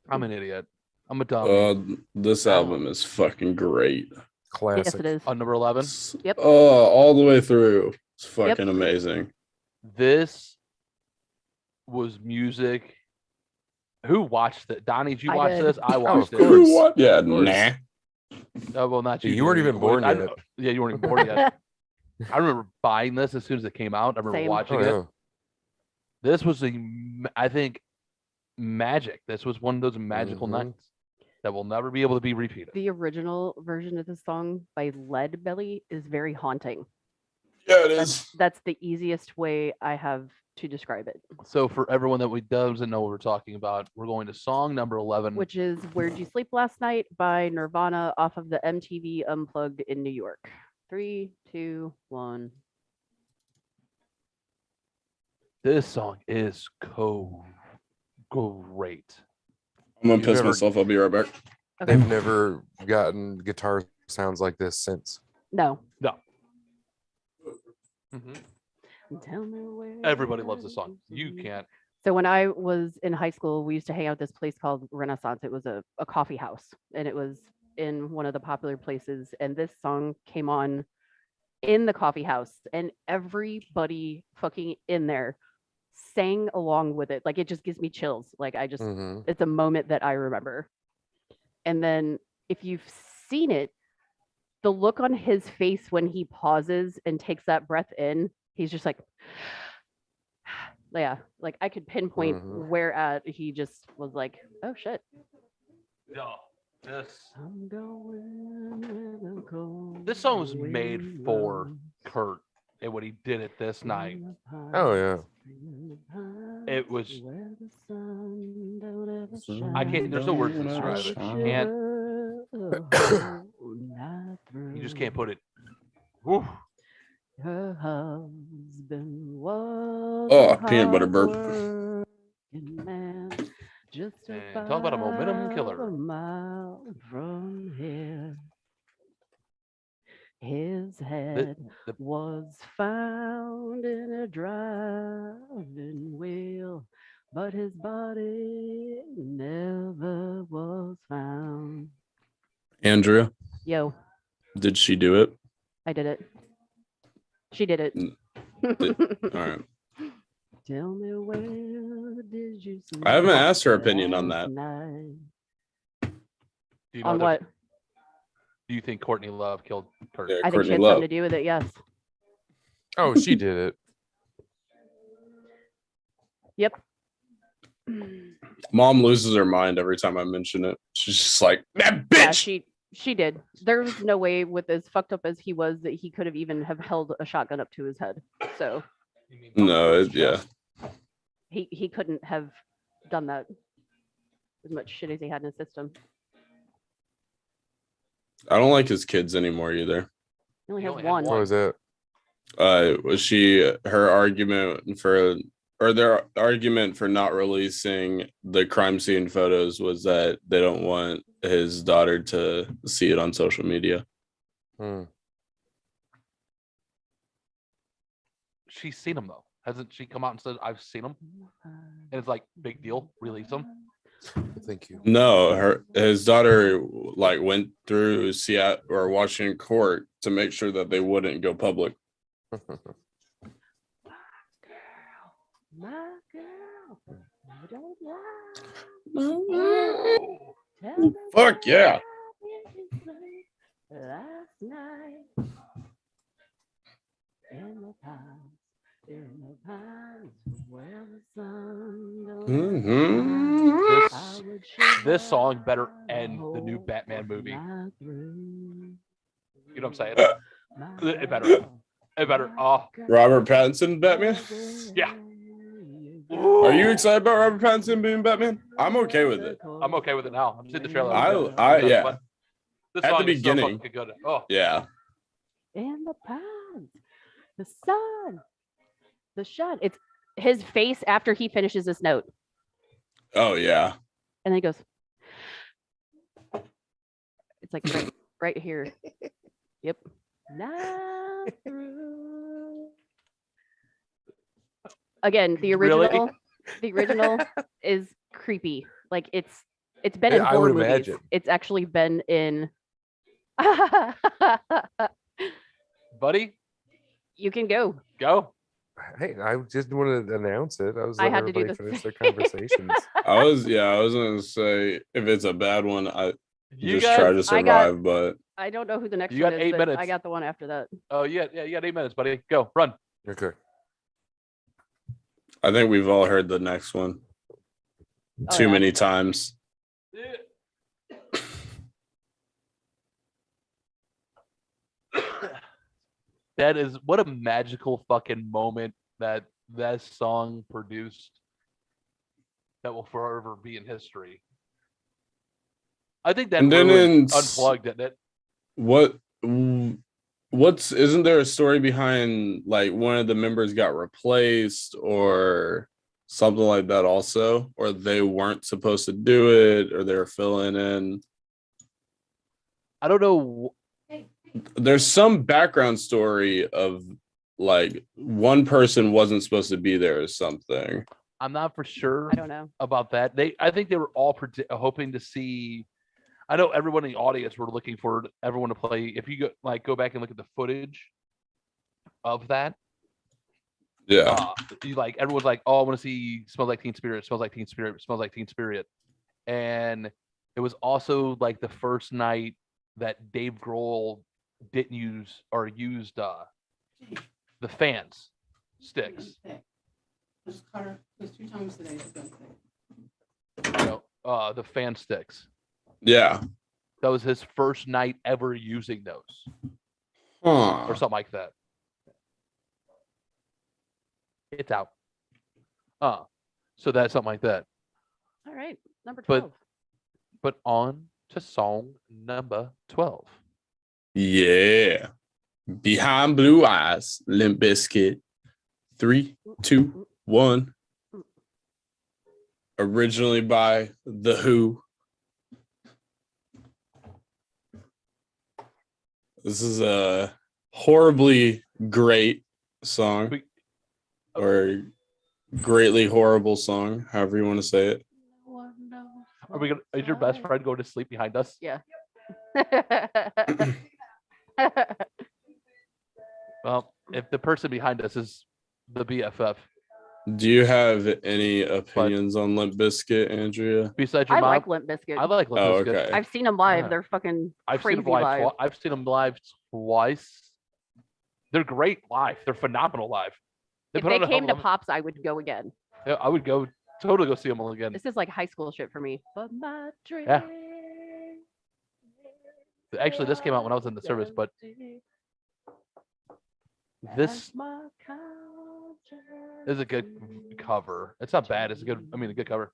I'm an idiot. I'm a dummy. This album is fucking great. Classic. Yes, it is. On number 11. Yep. All the way through. It's fucking amazing. This was music. Who watched it? Donnie, did you I watch did. this? I Oh, watched of it. course. What? Yeah, course. nah. Oh, well, not you. You weren't even born yet. Yeah, you weren't even born yet. I remember buying this as soon as it came out. I remember Same. watching Oh, it. yeah. This was I think, magic. This was one of those magical Mhm. nights that will never be able to be repeated. The original version of the song by Lead Belly is very haunting. Yeah, it is. That's the easiest way I have to describe it, So for everyone that doesn't know what we're talking about, we're going to song number 11. which is Where'd You Sleep Last Night by Nirvana off of the MTV Unplugged in New York. 3, 2, 1. This song is great. I'm gonna You've piss never- myself. I'll be right back. Okay. They've never gotten guitar sounds like this since. No. Tell me where Everybody loves this song. You can't. So when I was in high school, we used to hang out at this place called Renaissance. It was a coffee house, and it was in one of the popular places. And this song came on in the coffee house, and everybody fucking in there sang along with it. Like, it just gives me chills. Like, I just, Mm-hmm. it's a moment that I remember. And then if you've seen it, the look on his face when he pauses and takes that breath in, he's just like, yeah, like I could pinpoint Mhm. where at he just was like, oh shit. No, this I'm going where the cold This song was made wind for runs Kurt and what he did it this night. from the Oh, yeah. pines It was. where the sun don't ever Sun I can't. There's no words to don't describe ever it. shine. You can't. shiver the whole night You just can't through. put it. Whew. Her husband was Oh, a peanut butter burp. hard-working man, just And talk about a momentum killer. a mile from here. His head was found in a driving wheel, but his body never was found. Andrea, Yo, did she do it? I did it. She did it. All right. Tell me where did you sleep? I haven't asked her opinion on last that. night? Do you know On that- what? Do you think Courtney Love killed Kurt? Yeah, I think Courtney she had Love. something to do with it. Yes. Oh, she did it. Yep. Mom loses her mind every time I mention it. She's just like, that Yeah, bitch. she did. There's no way, with as fucked up as he was, that he could have even have held a shotgun up to his head. So You mean No, Kurt's yeah. chest? he couldn't have done that. As much shit as he had in his system. I don't like his kids anymore either. He only He has only had one. What was that? Was her argument for their argument for not releasing the crime scene photos was that they don't want his daughter to see it on social media. She's seen him though. Hasn't she come out and said, I've seen him? And it's like, big deal, release him. Thank you. No, his daughter like went through Seattle or Washington court to make sure that they wouldn't go public. My girl, I don't lie. Tell me Fuck yeah. where did you sleep last night? In the pines, where the sun don't Mhm. shine. This song better end the new Batman movie. You know what I'm saying? It better. It better. Oh, Robert Pattinson Batman? yeah. Are you excited about Robert Pattinson being Batman? I'm okay with it. I'm okay with it now. I'm seeing the trailer. Yeah. But this At the song is so beginning. fucking good. Oh, Yeah. In the pines, the sun, the shine. It's his face after he finishes this note. Oh yeah. And then he goes, it's like right here. Yep. Not through. Again, the Really? original is creepy. Like it's been in I horror would movies. imagine. It's actually been in buddy, you can go. go. Hey, I just wanted to announce it. I was I letting had to do everybody the finish their same. conversations. I was gonna say if it's a bad one, I You just try guys, to I got- survive, but I don't know who the next You one got is, 8 but minutes. I got the one after that. oh, yeah, you got 8 minutes, buddy. Go, run. Okay. I think we've all heard the next one Oh, too yeah. many times. That is what a magical fucking moment that song produced that will forever be in history. I think that And then ruined in Unplugged, didn't it? What's isn't there a story behind like one of the members got replaced or something like that also, or they weren't supposed to do it, or they were filling in? I don't know. There's some background story of like one person wasn't supposed to be there or something. I'm not for sure I don't know. about that. I think they were all hoping to see. I know everyone in the audience were looking for everyone to play. If you go back and look at the footage of that, Yeah. Everyone's like, oh, I want to see Smells Like Teen Spirit, Smells Like Teen Spirit, Smells Like Teen Spirit. And it was also like the first night that Dave Grohl didn't use or used the fans sticks. There's 2 times today it's been thick. The fan sticks. Yeah. That was his first night ever using those Huh. or something like that. It's out. So that's something like that. All right, number But- 12. But on to song number 12. Yeah. Behind Blue Eyes, Limp Bizkit. 3, 2, 1. Originally by The Who. This is a horribly great song, or greatly horrible song, however you want to say it. Are we gonna? Is your best friend going to sleep behind us? Yeah. Well, if the person behind us is the BFF, Do you have any opinions on Limp Bizkit, Andrea? besides your I mom, like Limp Bizkit. I like Limp Oh, Bizkit. okay. I've seen them live. Yeah. They're fucking I've crazy seen them live. live. I've seen them live twice. They're great live. They're phenomenal live. If put they on a hell came to of a- Pops, I would go again. Yeah, I would totally go see them all again. This is like high school shit for me. But my dream. Yeah. Actually, this came out when I was in the service, but this is a good cover. It's not bad. It's a good. I mean, a good cover.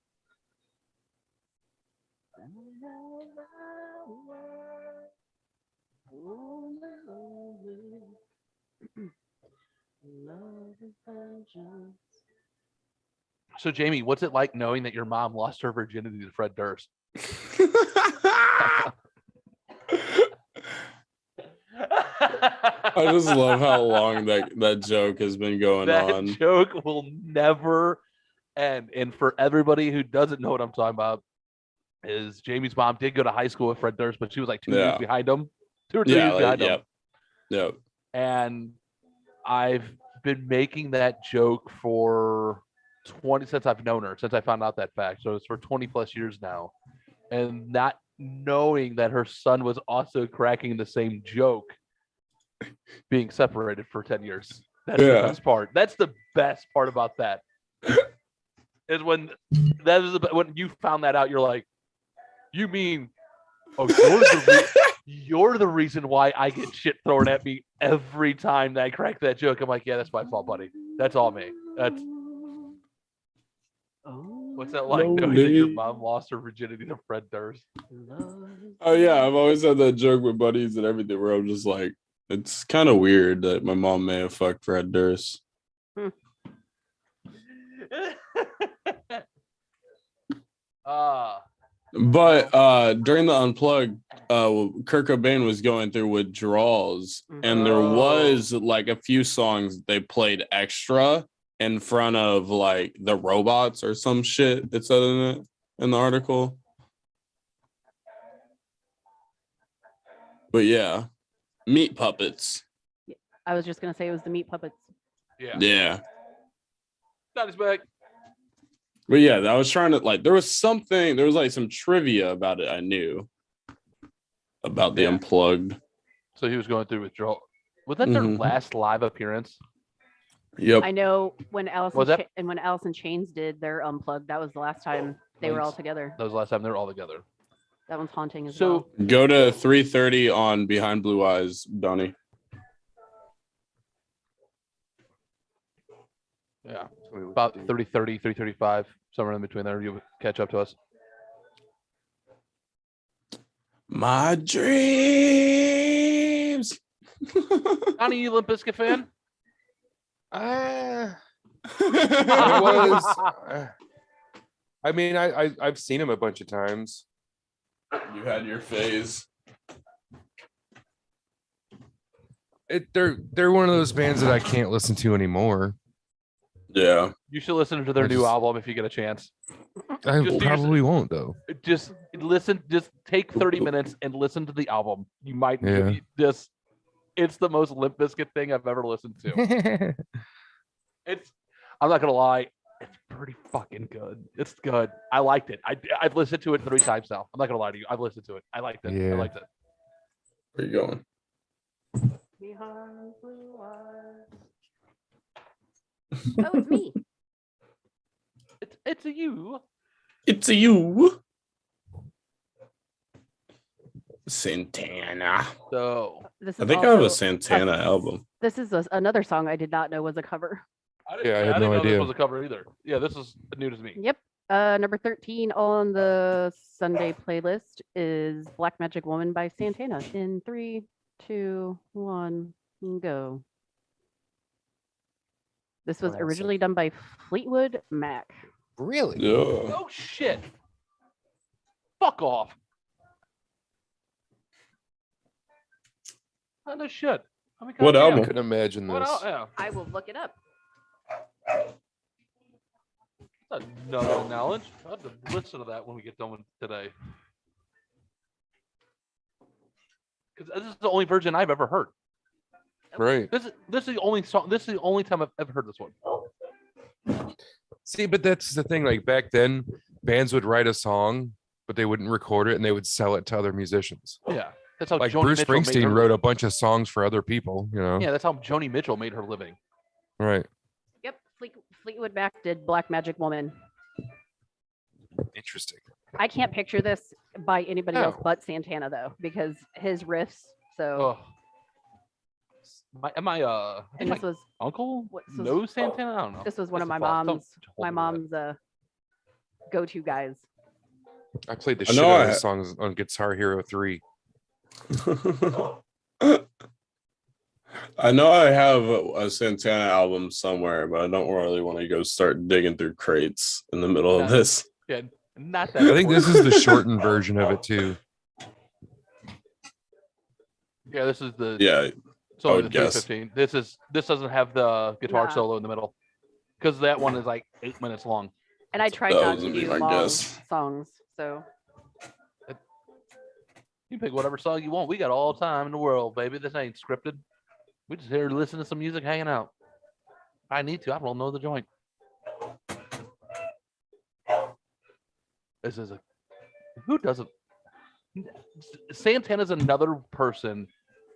So, Jamie, what's it like knowing that your mom lost her virginity to Fred Durst? I just love how long that joke has been going That on. joke will never end. And for everybody who doesn't know what I'm talking about, is Jamie's mom did go to high school with Fred Durst, but she was like 2 years behind him, 2 or 3 years behind him. Yep. And I've been making that joke for since I've known her, since I found out that fact. So it's for 20 plus years now. And not knowing that her son was also cracking the same joke, being separated for 10 years. That's the best part. That's the best part about that. Is when when you found that out, you're like, you mean, oh, you're the reason why I get shit thrown at me every time that I crack that joke. I'm like, yeah, that's my fault, buddy. That's all me. That's what's that like knowing that your mom lost her virginity to Fred Durst? Oh yeah, I've always had that joke with buddies and everything where I'm just like, it's kind of weird that my mom may have fucked Fred Durst. But during the Unplugged, Kurt Cobain was going through withdrawals, and there was like a few songs they played extra in front of like the robots or some shit. It said in the article. But yeah, Meat Puppets. I was just gonna say it was the Meat Puppets. Yeah. Got his back. But yeah, I was trying to like, there was like some trivia about it. I knew about the Unplugged. So he was going through withdrawal. Was that their last live appearance? Yep. I know when Alice in Chains did their Unplugged, that was the last time they were all together. That was the last time they were all together. That one's haunting as well. Go to 3:30 on Behind Blue Eyes, Donnie. Yeah, about 3:30, 3:35, somewhere in between there. You catch up to us. My dreams. Donnie, you Limp Bizkit fan? I mean, I've seen him a bunch of times. You had your phase. They're one of those bands that I can't listen to anymore. Yeah. You should listen to their new album if you get a chance. I probably won't though. Just listen. Just take 30 minutes and listen to the album. You might it's the most Limp Bizkit thing I've ever listened to. I'm not gonna lie, it's pretty fucking good. It's good. I liked it. I've listened to it 3 times now. I'm not gonna lie to you. I've listened to it. I liked it. Yeah. I liked it. Where you going? Behind blue eyes. Oh, it's me. It's a you. It's a you. Santana. So This I is think I have a also Santana album. This is another song I did not know was a cover. I I had didn't no know idea. this was a cover either. Yeah, this is new to me. Yep. Number 13 on the Sunday playlist is Black Magic Woman by Santana. In 3, 2, 1. Go. This was Classic. originally done by Fleetwood Mac. Really? Yeah. Oh shit! Fuck off! Oh, no shit. I mean, What goddamn. I album? couldn't imagine What this. yeah. I will look it up. That's another knowledge. I'll have to listen to that when we get done with today. Because this is the only version I've ever heard. Right. This is the only song. This is the only time I've ever heard this one. See, but that's the thing. Like back then, bands would write a song, but they wouldn't record it and they would sell it to other musicians. Yeah, that's how Like Joni Bruce Mitchell made Springsteen her wrote a living. bunch of songs for other people, you know? Yeah, that's how Joni Mitchell made her living. Right. Yep, Fleetwood Mac did Black Magic Woman. Interesting. I can't picture this by anybody else Oh. but Santana though, because his riffs. So, Oh. Am I I and think this was my uncle what- this knows Santana? I don't know. this was one of That's my the fault. Don't mom's hold me to go-to guys. I played the I shit know out I of his ha- songs on Guitar Hero 3. I know I have a Santana album somewhere, but I don't really want to go start digging through crates in the middle of No. this. Yeah, not that. I think this important. is the shortened version of it too. Yeah, this is the. Yeah, It's only would the guess. 315. This doesn't have the guitar Nah. solo in the middle, because that one is like 8 minutes long. And I tried That not was to gonna be do my long guess. songs. So You pick whatever song you want. We got all time in the world, baby. This ain't scripted. We just here to listen to some music, hanging out. I need to. I don't know the joint. This is a. Who doesn't? Santana's another person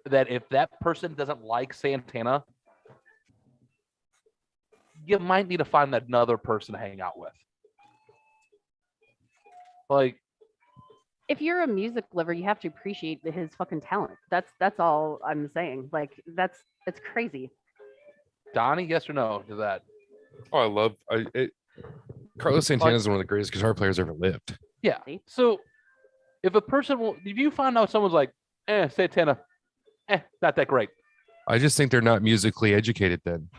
that if that person doesn't like Santana, you might need to find another person to hang out with. Like, if you're a music lover, you have to appreciate his fucking talent. That's all I'm saying. Like it's crazy. Donnie, yes or no to that? Oh, I love Carlos Santana is one of the greatest guitar players ever lived. Yeah. So if you find out someone's like, Santana, not that great. I just think they're not musically educated then.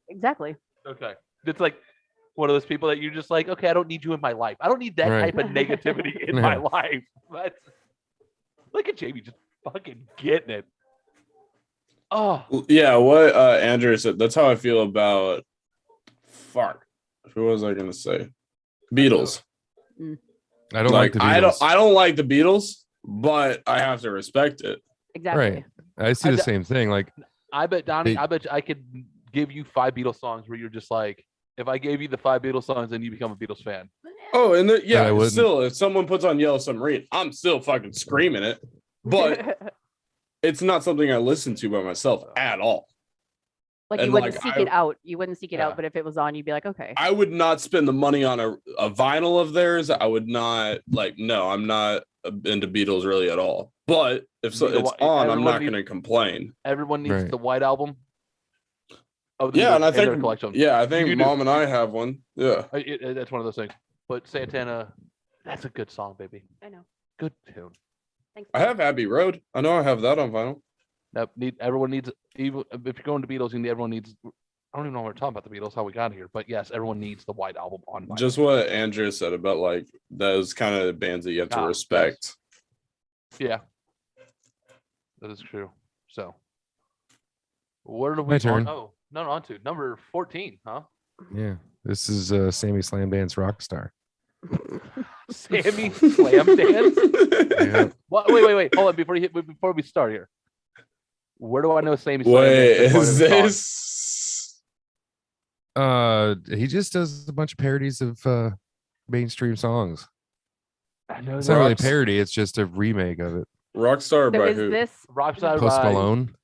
Exactly. Okay. It's like one of those people that you're just like, okay, I don't need you in my life. I don't need that Right. type of negativity in my life. But look at Jamie just fucking getting it. Oh, Yeah, what Andrew said. That's how I feel about. Fuck. Who was I gonna say? Beatles. I don't like the Beatles. I don't like the Beatles, but I have to respect it. Exactly. Right. I see the same thing. Like I bet Donnie, They- I bet I could give you 5 Beatles songs where you're just like, if I gave you the 5 Beatles songs, then you become a Beatles fan. Oh, and I yeah, wouldn't. still, if someone puts on Yellow Submarine, I'm still fucking screaming it. But it's not something I listen to by myself at all. like you and, wouldn't like, seek I- it out. You wouldn't seek it Yeah. out, but if it was on, you'd be like, okay. I would not spend the money on a vinyl of theirs. I would not no, I'm not into Beatles really at all. But if so, You know it's what, on, I'm everyone not needs- going to complain. Everyone needs Right. the White Album. Of the Yeah, and I Beatles their think collection. yeah, I think do. Mom and I have one. Yeah, That's one of those things. But Santana, that's a good song, baby. I know. Good tune. Thanks. I have Abbey Road. I know I have that on vinyl. Everyone needs, even if you're going to Beatles, everyone needs. I don't even know what we're talking about the Beatles, how we got here, but yes, everyone needs the White Album on vinyl. Just what Andrew said about like those kind of bands that you have to Ah, respect. Yeah, that is true. So, where do we My turn. Oh, no, on to number 14, huh? Yeah. This is Sammy Slam Dance Rockstar. Sammy Slam Dance. Yeah. What? Wait. Hold on before we start here. Where do I know Sammy Slam Wait, Dance? is this? He just does a bunch of parodies of mainstream songs. I know It's not really a Rocks- parody, it's just a remake of it. Rockstar So by is who? this? Rockstar Post by. Malone.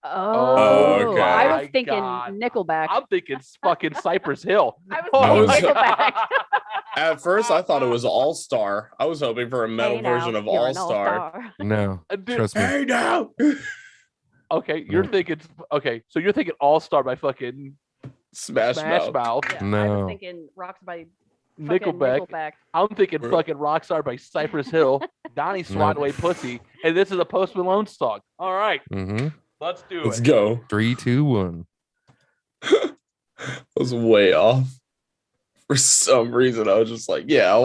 Oh, okay. I My was thinking God. Nickelback. I'm thinking fucking Cypress Hill. I was Oh thinking my Nickelback. At first, I thought it was All Star. I was hoping for a metal Hey now, version of you're All an Star. all-star. No, Dude, trust me. Hey now. okay, you're thinking. Okay, so you're thinking All Star by fucking Smash Smash Mouth. Mouth. Yeah, I No. was thinking Rocks by fucking Nickelback. Nickelback. I'm thinking Right. fucking Rockstar by Cypress Hill. Donnie swatting away pussy, and this is a Post Malone song. All right, Mm-hmm. Let's do Let's it. go. 3, 2, 1. I was way off. For some reason, I was just like, yeah, I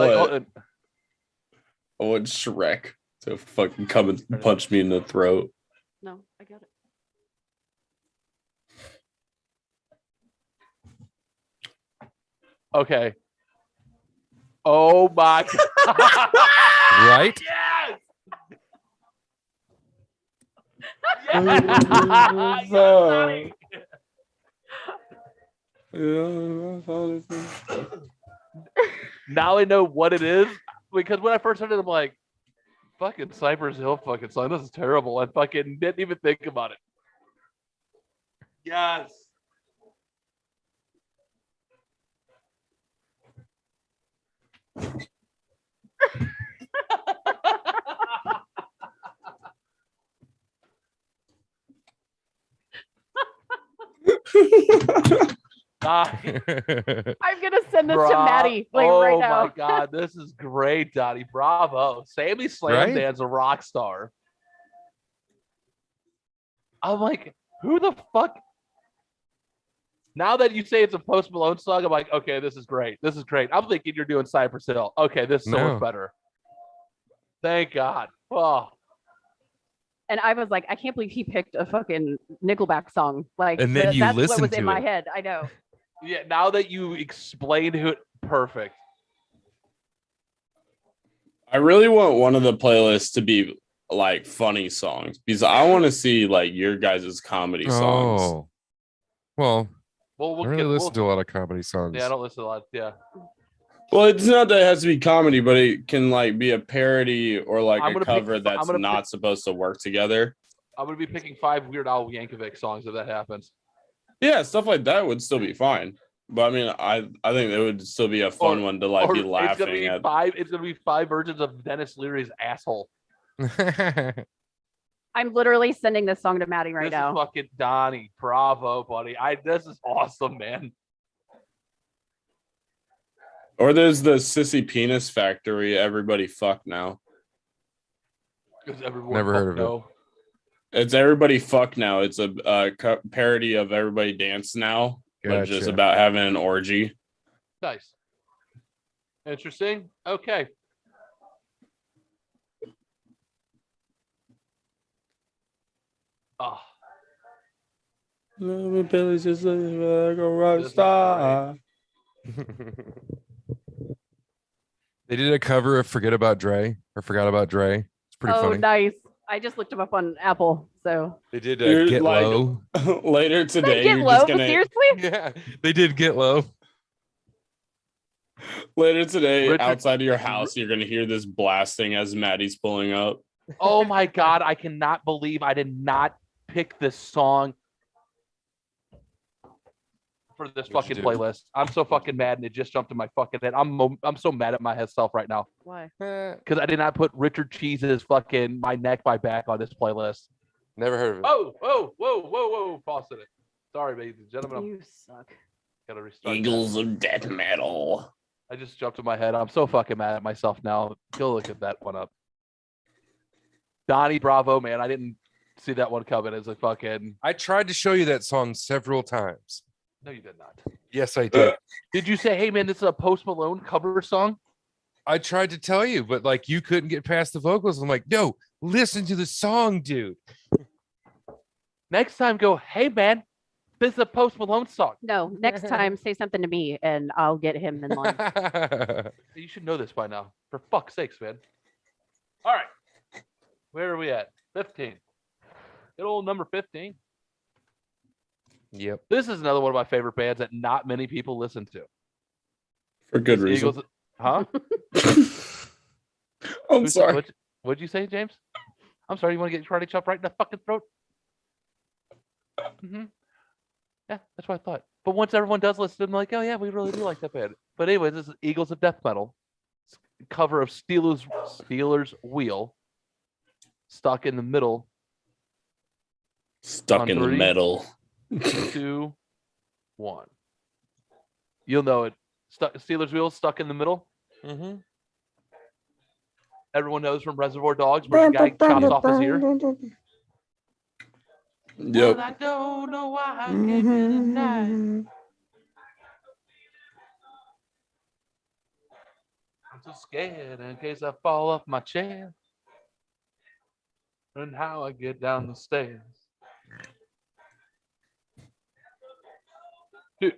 want Shrek to fucking come and punch me in the throat. No, I got it. Okay. Oh my God. Right? Yes. Now I know what it is because when I first heard it, I'm like, fucking Cypress Hill fucking song. This is terrible. I fucking didn't even think about it. Yes. I'm gonna send this to Maddie like oh right now. my God, this is great, Dottie. Bravo. Sammy Slam Right? Dan's a rock star. I'm like, who the fuck? Now that you say it's a Post Malone song, I'm like, okay, this is great. This is great. I'm thinking you're doing Cypress Hill. Okay, this is so No. much better. Thank God. Oh, And I was like, I can't believe he picked a fucking Nickelback song. Like, And then you that's what listened was in to my it. head. I know. yeah. Now that you explained who, perfect. I really want one of the playlists to be like funny songs because I want to see like your guys' comedy songs. Oh. Well, Well, I we'll really get. listen to a lot of comedy songs. Yeah, I don't listen a lot. Yeah, Well, it's not that it has to be comedy, but it can like be a parody or like I'm a gonna cover pick- that's not supposed to work together. I'm gonna be picking 5 Weird Al Yankovic songs if that happens. Yeah, stuff like that would still be fine. But I mean, I think it would still be a fun one to like Or be it's gonna laughing be at. 5. It's gonna be 5 versions of Dennis Leary's asshole. I'm literally sending this song to Maddie right This now. is fucking Donnie. Bravo, buddy. This is awesome, man. Or there's the Sissy Penis Factory. Everybody fuck now. Because everyone Never heard of it. know. It's Everybody Fuck Now. It's a parody of Everybody Dance Now, but just Gotcha. about having an orgy. Nice. Interesting. Okay. Oh, Billy's just like a rock This is star. They did a cover of Forget About Dre or Forgot About Dre. It's pretty Oh, funny. nice. I just looked him up on Apple. So They did You're Get like- Low. Later today, get you're low. just gonna Seriously? Yeah, they did Get Low. later today Richard- outside of your house, you're gonna hear this blasting as Maddie's pulling up. oh my God. I cannot believe I did not pick this song for this What'd you fucking do? playlist. I'm so fucking mad and it just jumped in my fucking head. I'm so mad at myself right now Why? because I did not put Richard Cheese's fucking My Neck, My Back on this playlist. Never heard of it. Oh, whoa. Pause it. Sorry, ladies and gentlemen. You suck. Gotta restart. that. Eagles of Death Metal. I just jumped in my head. I'm so fucking mad at myself now. Go look at that one up. Donnie Bravo, man. I didn't see that one coming as a fucking. I tried to show you that song several times. No, you did not. Yes, I did. Did you say, hey, man, this is a Post Malone cover song? I tried to tell you, but like you couldn't get past the vocals. I'm like, no, listen to the song, dude. Next time, go, hey, man, this is a Post Malone song. No, next time say something to me and I'll get him in line. You should know this by now. For fuck's sakes, man. All right. Where are we at? 15. Good old number 15. Yep. This is another one of my favorite bands that not many people listen to. For good It's reason. Eagles. Huh? I'm sorry. What'd you say, James? I'm sorry. You want to get karate chop right in the fucking throat? Mm-hmm. Yeah, that's what I thought. But once everyone does listen, I'm like, oh yeah, we really do like that band. But anyways, this is Eagles of Death Metal. It's a cover of Steelers Wheel. Stuck in the middle. Stuck On in the 3, metal. 2, 1. You'll know it. Steelers Wheel stuck in the middle. Mm-hmm. Everyone knows from Reservoir Dogs where the guy chops off his ear. Yep. I don't know why I came here tonight. I'm so scared in case I fall off my chair. And how I get down the stairs. Dude,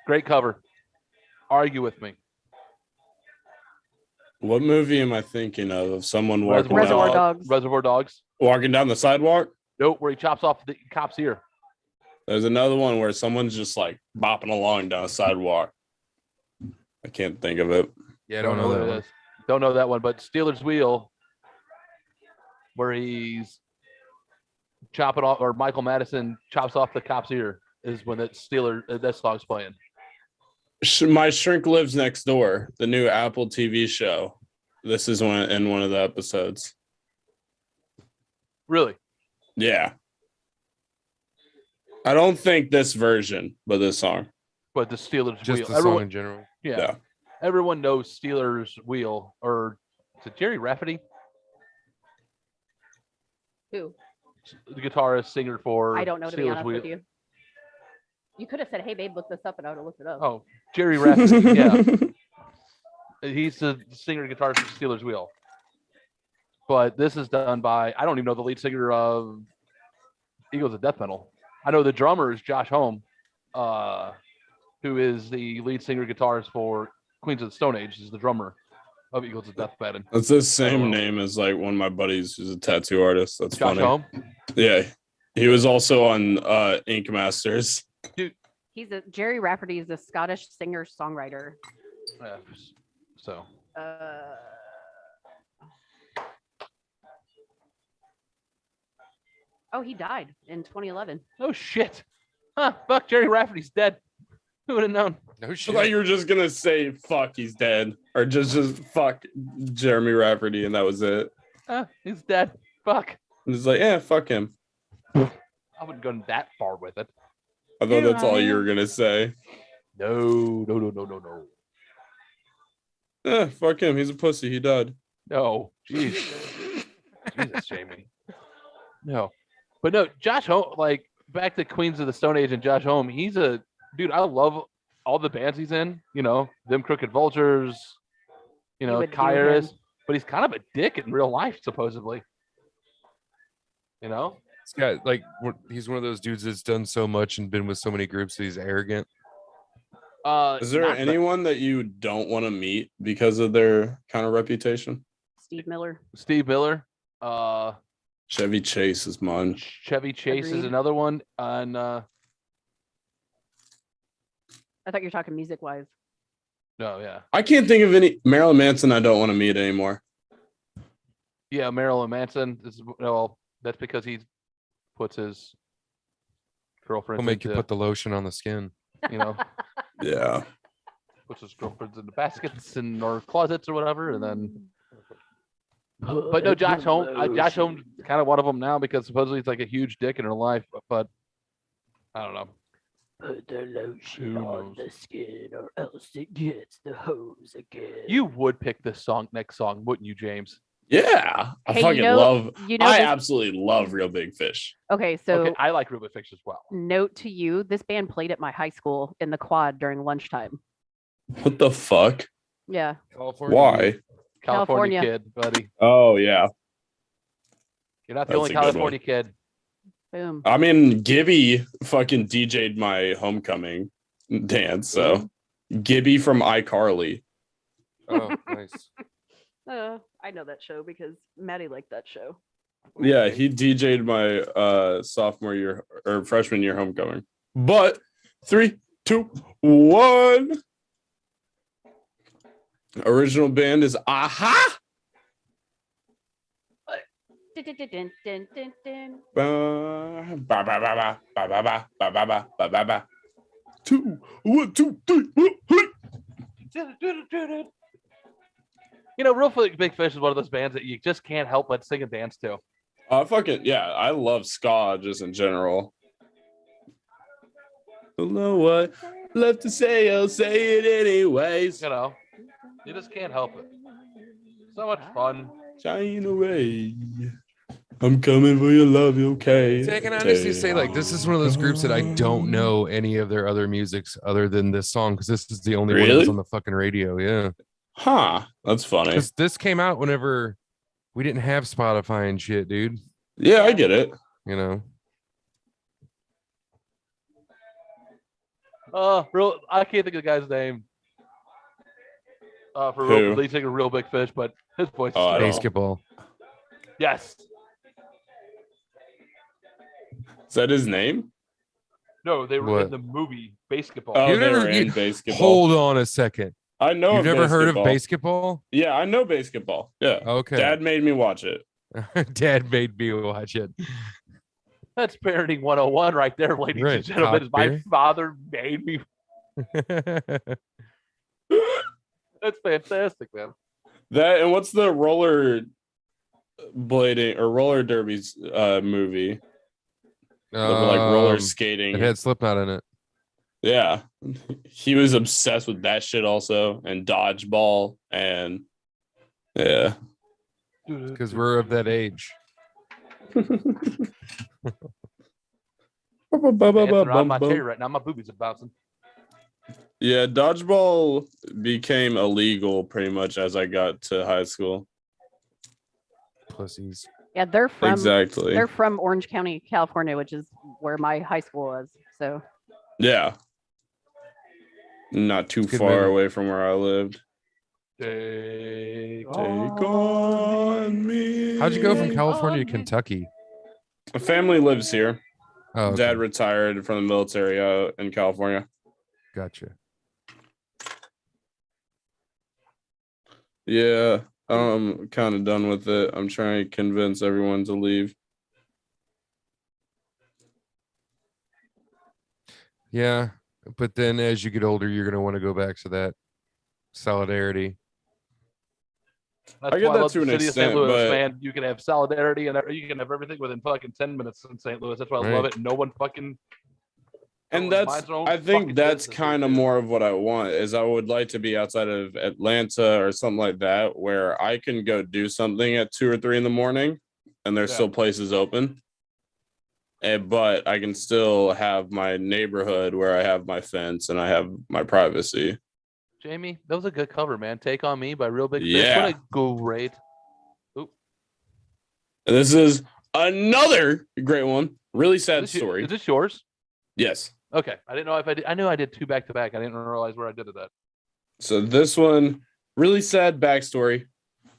great cover. Argue with me. What movie am I thinking of someone walking Reservoir down, Dogs. Reservoir Dogs. walking down the sidewalk? Nope, where he chops off the cop's ear. There's another one where someone's just like bopping along down a sidewalk. I can't think of it. Yeah, I don't know what that it one. is. Don't know that one, but Steelers Wheel, where he's chopping off, or Michael Madison chops off the cop's ear, is when that song's playing. My Shrink Lives Next Door, the new Apple TV show. This is in one of the episodes. Really? Yeah. I don't think this version, but this song. But the Steelers Just Wheel. the song in general. Yeah. Yeah. Everyone knows Steelers Wheel, or is it Jerry Rafferty? Who? The guitarist, singer for I don't know, to be Steelers honest Wheel. with you. You could have said, "Hey, babe, look this up," and I would have looked it up. Oh, Jerry Rafferty. Yeah. He's the singer and guitarist for Steelers Wheel. But this is done by, I don't even know the lead singer of Eagles of Death Metal. I know the drummer is Josh Homme, who is the lead singer and guitarist for Queens of the Stone Age, is the drummer of Eagles of Death Metal. That's the same name as like one of my buddies who's a tattoo artist. That's Josh funny. Homme. Yeah. He was also on Ink Masters. Jerry Rafferty is a Scottish singer-songwriter. Yeah. So Oh, he died in 2011. oh shit. Huh, fuck, Jerry Rafferty's dead. Who would have known? No I shit. thought you were just gonna say fuck, he's dead. Or just fuck Jeremy Rafferty, and that was it. He's dead. Fuck. And it's like, yeah, fuck him. I wouldn't go that far with it. I thought that's all you were gonna say. No. Fuck him. He's a pussy. He died. No. Jeez. Jesus, Jamie. No. But no, Josh Homme, like back to Queens of the Stone Age and Josh Homme, he's a dude. I love all the bands he's in, you know, them Crooked Vultures, you know, would do Kairos, him. but he's kind of a dick in real life, supposedly. You know? This guy, like, he's one of those dudes that's done so much and been with so many groups that he's arrogant. Is there not anyone that you don't want to meet because of their kind of reputation? Steve Miller. Steve Miller, Chevy Chase is mine. Chevy Chase is Agreed. another one, and I thought you were talking music-wise. no, yeah, I can't think of any. Marilyn Manson, I don't want to meet anymore. yeah, Marilyn Manson is, well, that's because he puts his girlfriend. He'll make you put the lotion on the skin. you know, Yeah. puts his girlfriends in the baskets and or closets or whatever, and then. But no, Josh Holmes kind of one of them now because supposedly he's like a huge dick in her life, but I don't know. Put the lotion Who on knows? the skin or else it gets the hose again. You would pick this next song, wouldn't you, James? Yeah. I Hey, fucking you know, love. You know. I This, absolutely love Real Big Fish. okay, so Okay, I like Ruben Fix as well. note to you: this band played at my high school in the quad during lunchtime. What the fuck? Yeah. California. Why? California California. kid, buddy. Oh, yeah. You're not the That's only a good one. California kid. Boom. I mean, Gibby fucking DJ'd my homecoming dance. So, Gibby from iCarly. Oh, nice. I know that show because Maddie liked that show. Yeah, he DJ'd my sophomore year or freshman year homecoming. But 3, 2, 1. Original band is Aha. Ba, ba, ba, ba, ba, ba, ba, ba, ba, ba, ba, ba, ba, ba. 2, 1, 2, 3. You know, Big Fish is one of those bands that you just can't help but sing and dance to. Fucking yeah, I love ska just in general. Don't know what left to say, I'll say it anyways. You know, you just can't help it. So much fun. Shine away. I'm coming for your love, okay? See, I can honestly say, like, this is one of those groups that I don't know any of their other musics other than this song, because this is the only one that was Really? on the fucking radio. Yeah. Huh. That's funny. Because this came out whenever we didn't have Spotify and shit, dude. Yeah, I get it. You know. I can't think of the guy's name. For Who? lead singer, Real Big Fish, but his voice is Oh, I don't- terrible. Basketball. Yes. Is that his name? No, they were What? in the movie Basketball. Oh, You've they never- were in basketball. Hold on a second. I know. You've of never heard of basketball. basketball? Yeah, I know basketball. Yeah. Okay. Dad made me watch it. Dad made me watch it. That's parenting 101 right there, ladies Right, and gentlemen. cock My beer. father made me. That's fantastic, man. That and what's the roller blading or roller derbies movie? They were like roller skating. It had Slipknot in it. Yeah. He was obsessed with that shit also, and dodgeball, and yeah. Because we're of that age. Dancing around my chair right now. My boobies are bouncing. Yeah, dodgeball became illegal pretty much as I got to high school. Pussies. Yeah, they're from Exactly. they're from Orange County, California, which is where my high school was. So Yeah. Not too Good far movie. away from where I lived. Take Take on me. How'd you go from California to Kentucky? My family lives here. Oh, okay. Dad retired from the military in California. Gotcha. Yeah, I'm kind of done with it. I'm trying to convince everyone to leave. Yeah, but then as you get older, you're gonna want to go back to that solidarity. That's I get why that love to the an city extent, of St. Louis, but- man. You can have solidarity and you can have everything within fucking 10 minutes in St. Louis. That's why I love Right. it. No one fucking. And everyone that's, minds their own I think fucking that's business kind of here. more of what I want is I would like to be outside of Atlanta or something like that, where I can go do something at 2 or 3 in the morning and there's Yeah. still places open. But I can still have my neighborhood where I have my fence and I have my privacy. Jamie, that was a good cover, man. Take on Me by Real Big Fish. Yeah. What a great. And this is another great one. Really sad Is this, story. is this yours? Yes. Okay. I didn't know if I did. I knew I did 2 back to back. I didn't realize where I did it at. So this one, really sad backstory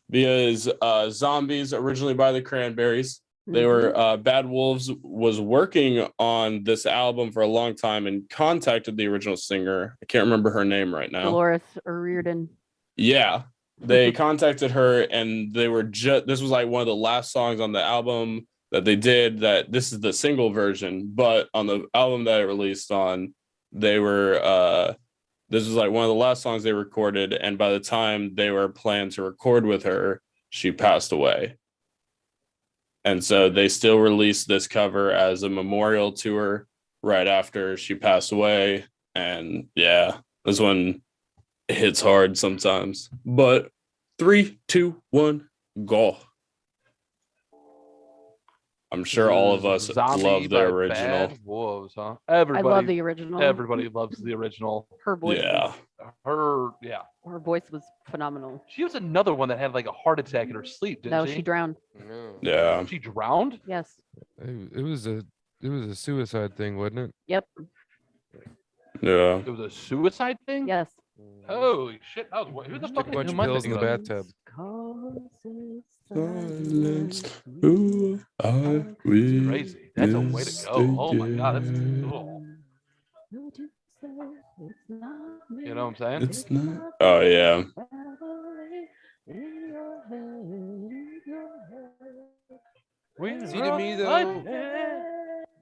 because Zombies, originally by the Cranberries, they were Bad Wolves was working on this album for a long time and contacted the original singer. I can't remember her name right now. Dolores O'Riordan. Yeah. They contacted her and they were this was like one of the last songs on the album that they did, that this is the single version, but on the album that it released on, they were this was like one of the last songs they recorded, and by the time they were planned to record with her, she passed away. And so they still released this cover as a memorial to her right after she passed away. And yeah, this one hits hard sometimes. But 3, 2, 1, go. I'm sure all of us Zombie love the by original. Bad Wolves, huh? I Everybody. love the original. Everybody loves the original. Her voice. Yeah. Yeah. Her voice was phenomenal. She was another one that had like a heart attack in her sleep, didn't No, she? she drowned. Yeah. She drowned? Yes. It was a suicide thing, wasn't it? Yep. Yeah. It was a suicide thing? Yes. Holy shit. That was, who the Took fuck a bunch who of am I pills in the thinking of? bathtub. Silence. Who are we? Crazy. That's a way to go. Oh my god, that's cool. You know what I'm saying? It's not. Oh yeah. See, to me though,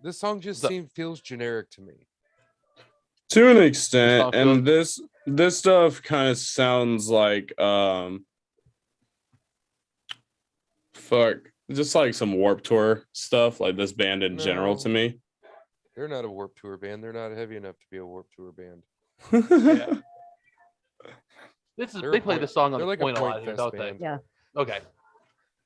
this song just feels generic to me. To an Song extent, feels- and this stuff kind of sounds like fuck, just like some Warped Tour stuff, like this band in general No. to me. They're not a Warped Tour band. They're not heavy enough to be a Warped Tour band. Yeah. They're They a play point- this song on they're the like a point a lot point here, fest don't they? band. Yeah. Okay.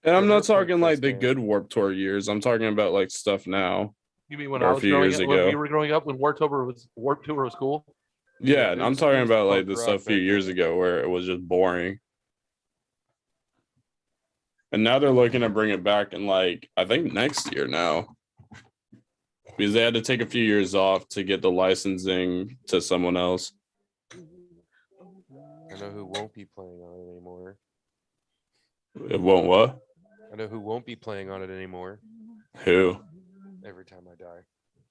And I'm Yeah, not they're a Point talking like Fest the band. good Warped Tour years. I'm talking about like stuff now. You mean when Or I a was few growing years up, when we ago. were growing up, when Warped Tour was cool? Yeah, and it I'm was- it talking was about like punk the rock stuff a few back years then. ago where it was just boring. And now they're looking to bring it back in like I think next year now. Because they had to take a few years off to get the licensing to someone else. I know who won't be playing on it anymore. It won't what? I know who won't be playing on it anymore. Who? Every time I die.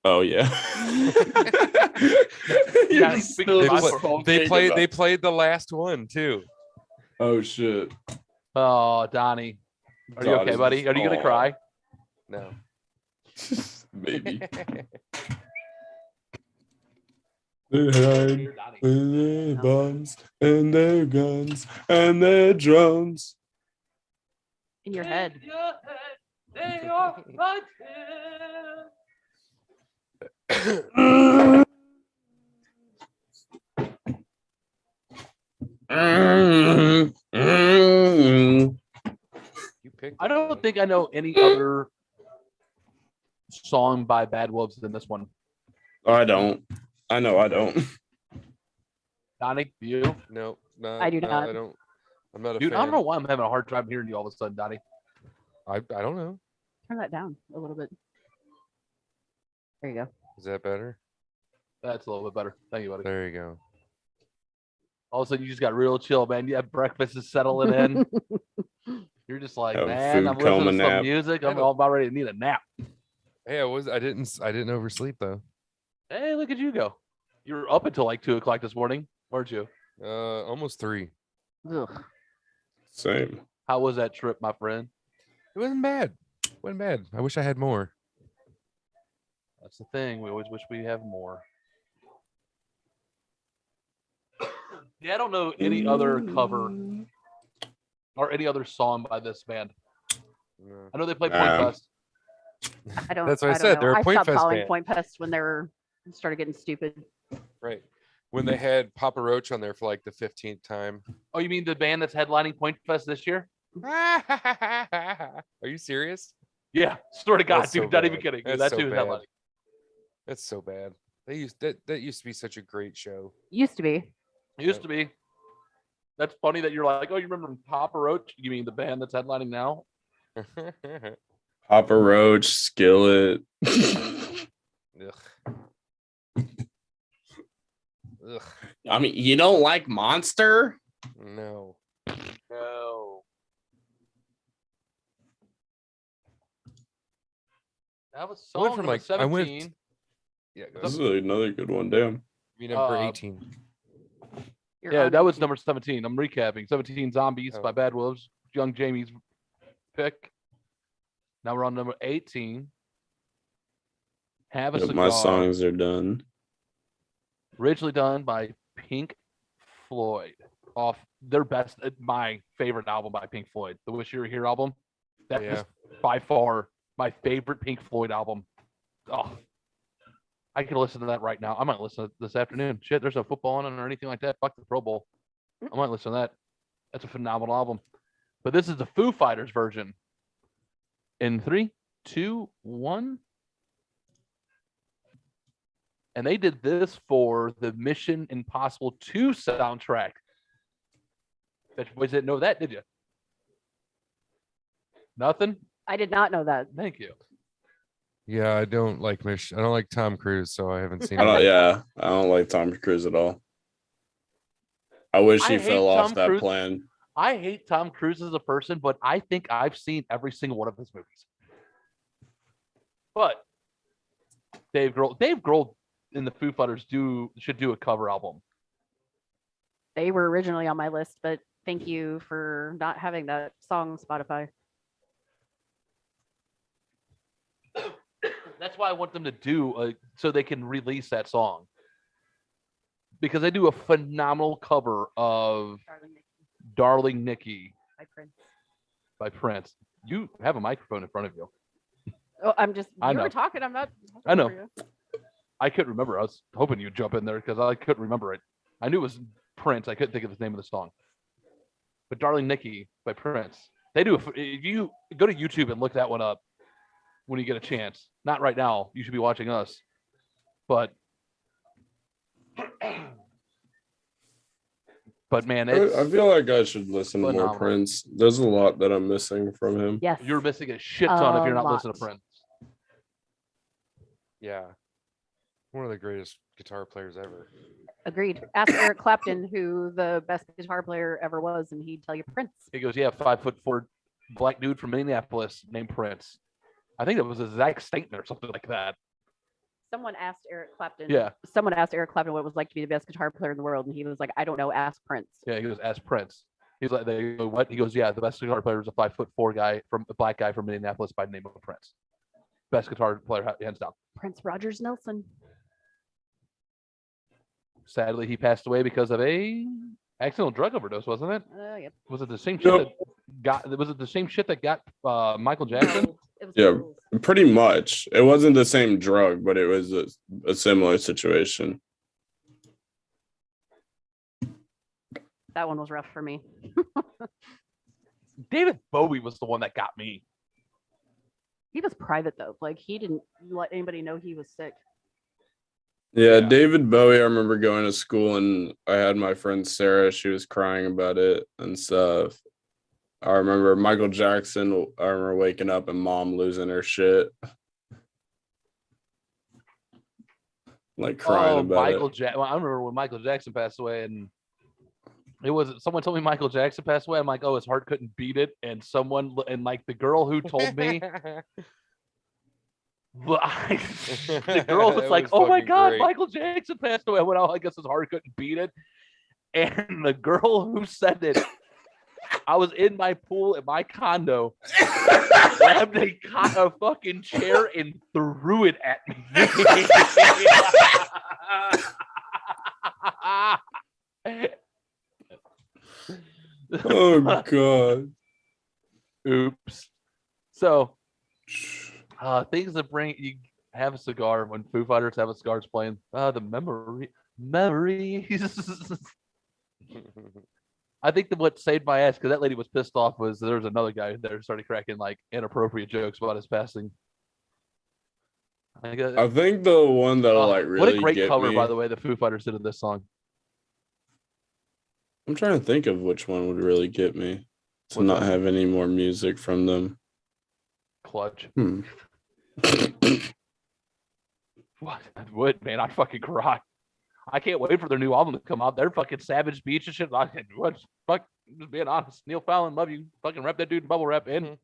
Oh yeah. Yeah, You're speaking still of just my- They talking played. about- They played the last one too. Oh shit. Oh, Donnie. Are you okay, Donnie's buddy? just- Are you gonna Aw. cry? No. Maybe. They hide Dear Donnie. with their bombs and their guns and their drums. In your head. They are You picked. I it, don't man. think I know any other song by Bad Wolves than this one. I don't. I know I don't. Donnie, you? No, no. I do no, not. I don't. I'm not a Dude, fan. I don't know why I'm having a hard time hearing you all of a sudden, Donnie. I don't know. Turn that down a little bit. There you go. Is that better? That's a little bit better. Thank you, buddy. There you go. All of a sudden, you just got real chill, man. You have breakfast is settling in. You're just like, Have man, food, I'm comb, listening and to some nap. music. Yeah, I'm but- all about ready to need a nap. Hey, I didn't oversleep though. Hey, look at you go. You were up until like 2 o'clock this morning, weren't you? Almost 3. Ugh. Same. How was that trip, my friend? It wasn't bad. Wasn't bad. I wish I had more. That's the thing. We always wish we have more. Yeah, I don't know any other cover or any other song by this band. No. I know they play Nah. Point Fest. I don't. That's what I don't said, know. they're a I Point stopped Fest calling band. Point Fest when they were started getting stupid. Right. When they had Papa Roach on there for like the 15th time. Oh, you mean the band that's headlining Point Fest this year? Are you serious? Yeah, swear to God, That's dude, so not even bad. kidding. That's That's so who's bad. headlining. That's so bad. That used to be such a great show. Used to be. It used to be. That's funny that you're like, oh, you remember Papa Roach? You mean the band that's headlining now? Papa Roach, Skillet. Ugh. Ugh. I mean, you don't like Monster? No. No. That was I went song from, number like- I went- 17. Yeah. Go. This is another good one. Damn. Be number uh, 18. You're Yeah, on that was 18. number 17. I'm recapping. 17 Zombies Oh. by Bad Wolves. Young Jamie's pick. Now we're on number 18. Have a Yep, Cigar. my songs are done. Originally done by Pink Floyd. Off their best, my favorite album by Pink Floyd. The Wish You Were Here album. That is by far my favorite Pink Floyd album. Oh, I can listen to that right now. I might listen to it this afternoon. Shit, there's no football on it or anything like that. Fuck the Pro Bowl. I might listen to that. That's a phenomenal album. But this is the Foo Fighters version. In 3, 2, 1. And they did this for the Mission Impossible 2 soundtrack. Bet you boys didn't know that, did you? Nothing? I did not know that. Thank you. Yeah, I don't like Tom Cruise, so I haven't seen I don't, it. yeah, I don't like Tom Cruise at all. I wish I he hate fell off Tom that Cruise. plan. I hate Tom Cruise as a person, but I think I've seen every single one of his movies. But Dave Grohl and the Foo Fighters should do a cover album. They were originally on my list, but thank you for not having that song on Spotify. That's why I want them to do so they can release that song. Because they do a phenomenal cover of Darling Nikki My Prince. by Prince. You have a microphone in front of you. Oh, I'm just. I You know. were talking. I'm not. I know. over you. I couldn't remember. I was hoping you'd jump in there because I couldn't remember it. I knew it was Prince. I couldn't think of the name of the song. But Darling Nikki by Prince. They do. If you go to YouTube and look that one up when you get a chance. Not right now. You should be watching us. But man, I feel like I should listen to more phenomenal. Prince. There's a lot that I'm missing from him. Yes. You're missing a shit ton if A you're not lot. listening to Prince. Yeah. One of the greatest guitar players ever. Agreed. Ask Eric Clapton who the best guitar player ever was, and he'd tell you Prince. He goes, yeah, 5'4" black dude from Minneapolis named Prince. I think that was his exact statement or something like that. Someone asked Eric Clapton. Yeah. Someone asked Eric Clapton what it was like to be the best guitar player in the world, and he was like, "I don't know. Ask Prince." Yeah, he goes, ask Prince. He's like, they go, what? He goes, yeah, the best guitar player is a 5'4" guy from a black guy from Minneapolis by the name of Prince. Best guitar player, hands down. Prince Rogers Nelson. Sadly, he passed away because of a accidental drug overdose, wasn't it? Yep. Was it the same shit that got? Was it the same shit that got Michael Jackson? No, it was Yeah. pills. Pretty much. It wasn't the same drug, but it was a similar situation. That one was rough for me. David Bowie was the one that got me. He was private though. Like he didn't let anybody know he was sick. Yeah, Yeah. David Bowie, I remember going to school and I had my friend Sarah, she was crying about it and stuff. I remember Michael Jackson, I remember waking up and mom losing her shit. Like crying about Michael it. Well, I remember when Michael Jackson passed away, and it was someone told me Michael Jackson passed away. I'm like, oh, his heart couldn't beat it. And like the girl who told me, the girl was That like, was oh my fucking God, great. Michael Jackson passed away. I went, oh, I guess his heart couldn't beat it. And the girl who said it, I was in my pool at my condo, grabbed a fucking chair and threw it at me. Oh god. Oops. So, things that bring you have a cigar when Foo Fighters have a cigar playing. The memories. I think that what saved my ass because that lady was pissed off was there was another guy there started cracking like inappropriate jokes about his passing. I think the one that'll like really what a great get cover, me, by the way, the Foo Fighters did of this song. I'm trying to think of which one would really get me to What's not that? have any more music from them. Clutch. What? I would, man. I'd fucking cry. I can't wait for their new album to come out. They're fucking Savage Beach and shit. Fuck, just being honest. Neil Fallon, love you. Fucking rap that dude in bubble wrap. And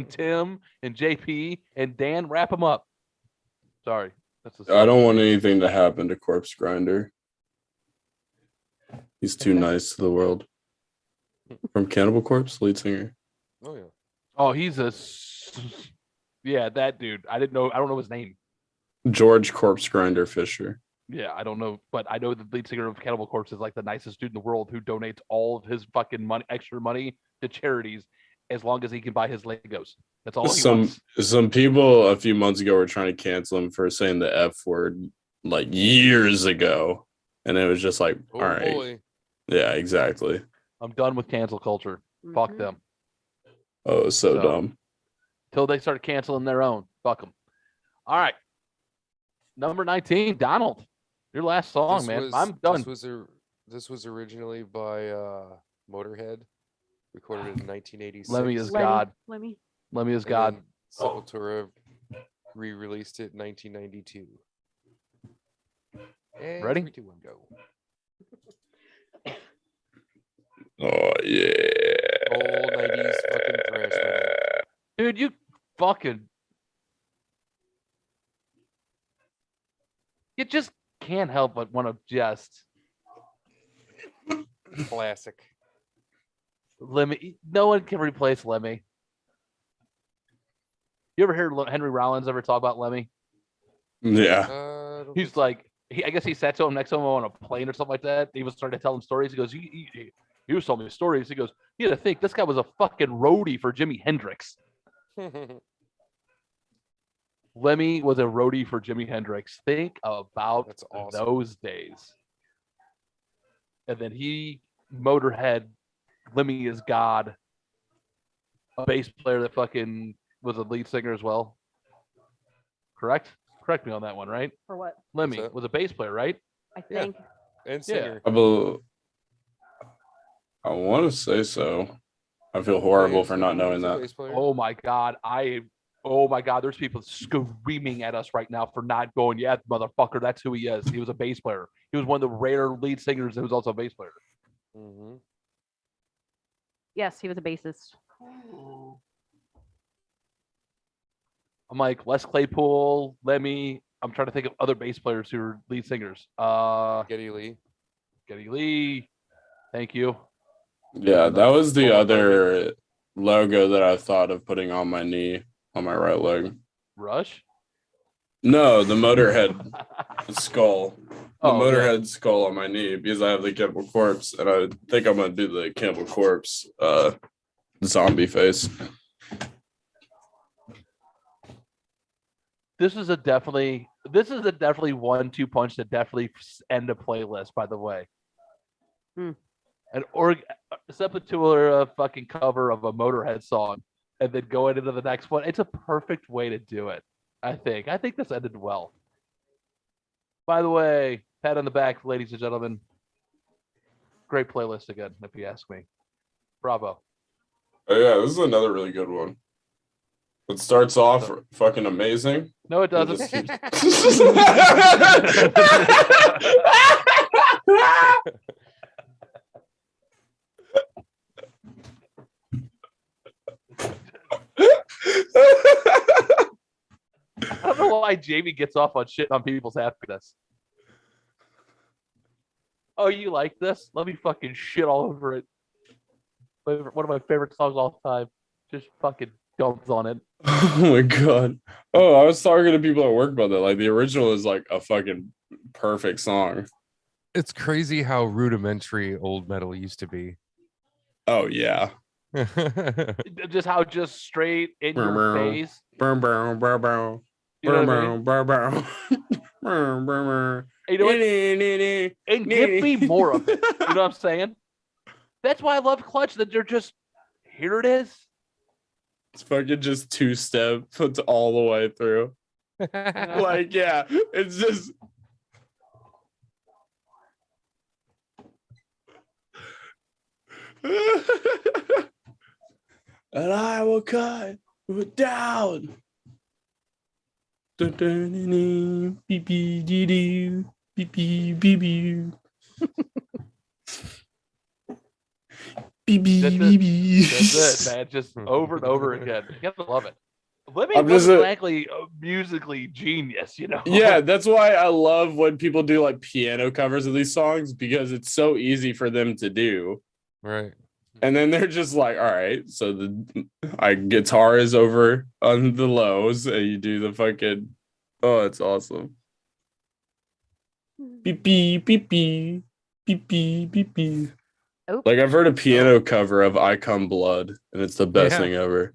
Tim and JP and Dan, wrap them up. Sorry. I don't want anything to happen to Corpse Grinder. He's too nice to the world. From Cannibal Corpse, lead singer. Oh yeah. Oh, he's yeah, that dude. I don't know his name. George Corpse Grinder Fisher. Yeah, I don't know, but I know the lead singer of Cannibal Corpse is like the nicest dude in the world who donates all of his fucking extra money to charities as long as he can buy his Legos. That's all he wants. Some people a few months ago were trying to cancel him for saying the F word like years ago. And it was just like, Oh, all right. boy. Yeah, exactly. I'm done with cancel culture. Fuck Mhm. them. Oh, it was so dumb. Till they start canceling their own. Fuck them. All right. Number 19, Donald. Your last song, man. I'm done. This was originally by Motorhead, recorded in 1986. Lemmy is God. Lemmy. Lemmy is And God. then Sepultura re-released it in 1992. And Ready? 3, 2, 1, go. Oh yeah. Old 90s fucking thrash metal. Dude, you fucking. You just can't help but want to just. Classic. Lemmy. No one can replace Lemmy. You ever hear Henry Rollins ever talk about Lemmy? Yeah. I don't He's think so. like, I guess he sat to him next to him on a plane or something like that. He was starting to tell him stories. He goes, he was telling me stories. He goes, you had to think this guy was a fucking roadie for Jimi Hendrix. Lemmy was a roadie for Jimi Hendrix. Think about That's awesome. those days. And then Motorhead, Lemmy is God. a bass player that fucking was a lead singer as well. Correct? Correct me on that one, right? For what? Lemmy that? was a bass player, right? I Yeah. think. And Yeah. singer. I want to say so. I feel horrible for not knowing that. Oh my god, oh my god, there's people screaming at us right now for not going, yeah, motherfucker, that's who he is. He was a bass player. He was one of the rare lead singers who was also a bass player. Mm-hmm. Yes, he was a bassist. I'm like, Les Claypool, Lemmy. I'm trying to think of other bass players who are lead singers. Geddy Lee. Geddy Lee. Thank you. Yeah, that was the other logo that I thought of putting on my knee, on my right leg. Rush? No, the Motorhead skull. The Oh, yeah. Motorhead skull on my knee because I have the Cannibal Corpse, and I think I'm gonna do the Cannibal Corpse zombie face. This is a definitely 1-2 punch to definitely end a playlist, by the way. Hmm. An sepultura fucking cover of a Motorhead song and then going into the next one. It's a perfect way to do it, I think. I think this ended well. By the way, pat on the back, ladies and gentlemen. Great playlist again, if you ask me. Bravo. Oh yeah, this is another really good one. It starts off fucking amazing. No, it and doesn't. just keeps- I don't know why Jamie gets off on shit on people's happiness. Oh, you like this? Let me fucking shit all over it. One of my favorite songs of all time. Just fucking dumps on it. Oh my god. Oh, I was talking to people at work about that. Like the original is like a fucking perfect song. It's crazy how rudimentary old metal used to be. Oh yeah. Just how just straight in your face. Burn, burn, burn, burn. You know what I mean? Burn, burn, burn. You know what? And give me more of it. You know what I'm saying? That's why I love Clutch, that they're just, here it is. It's fucking just 2-step, puts all the way through. Like, yeah, it's just. And I will cut down. Beep, beep, dee, dee. Beep, beep, beep, beep. Beep, beep, That's beep, it. beep. That's it, man. Just over and over again. You have to love it. Lemmy I'm was just exactly a musically genius, you know? Yeah, that's why I love when people do like piano covers of these songs because it's so easy for them to do. Right. And then they're just like, all right, so the guitar is over on the lows and you do the fucking, oh, it's awesome. Beep, beep, beep, beep, beep, beep, beep, beep. Oh. Like I've heard a piano cover of I Come Blood and it's the best Yeah. thing ever.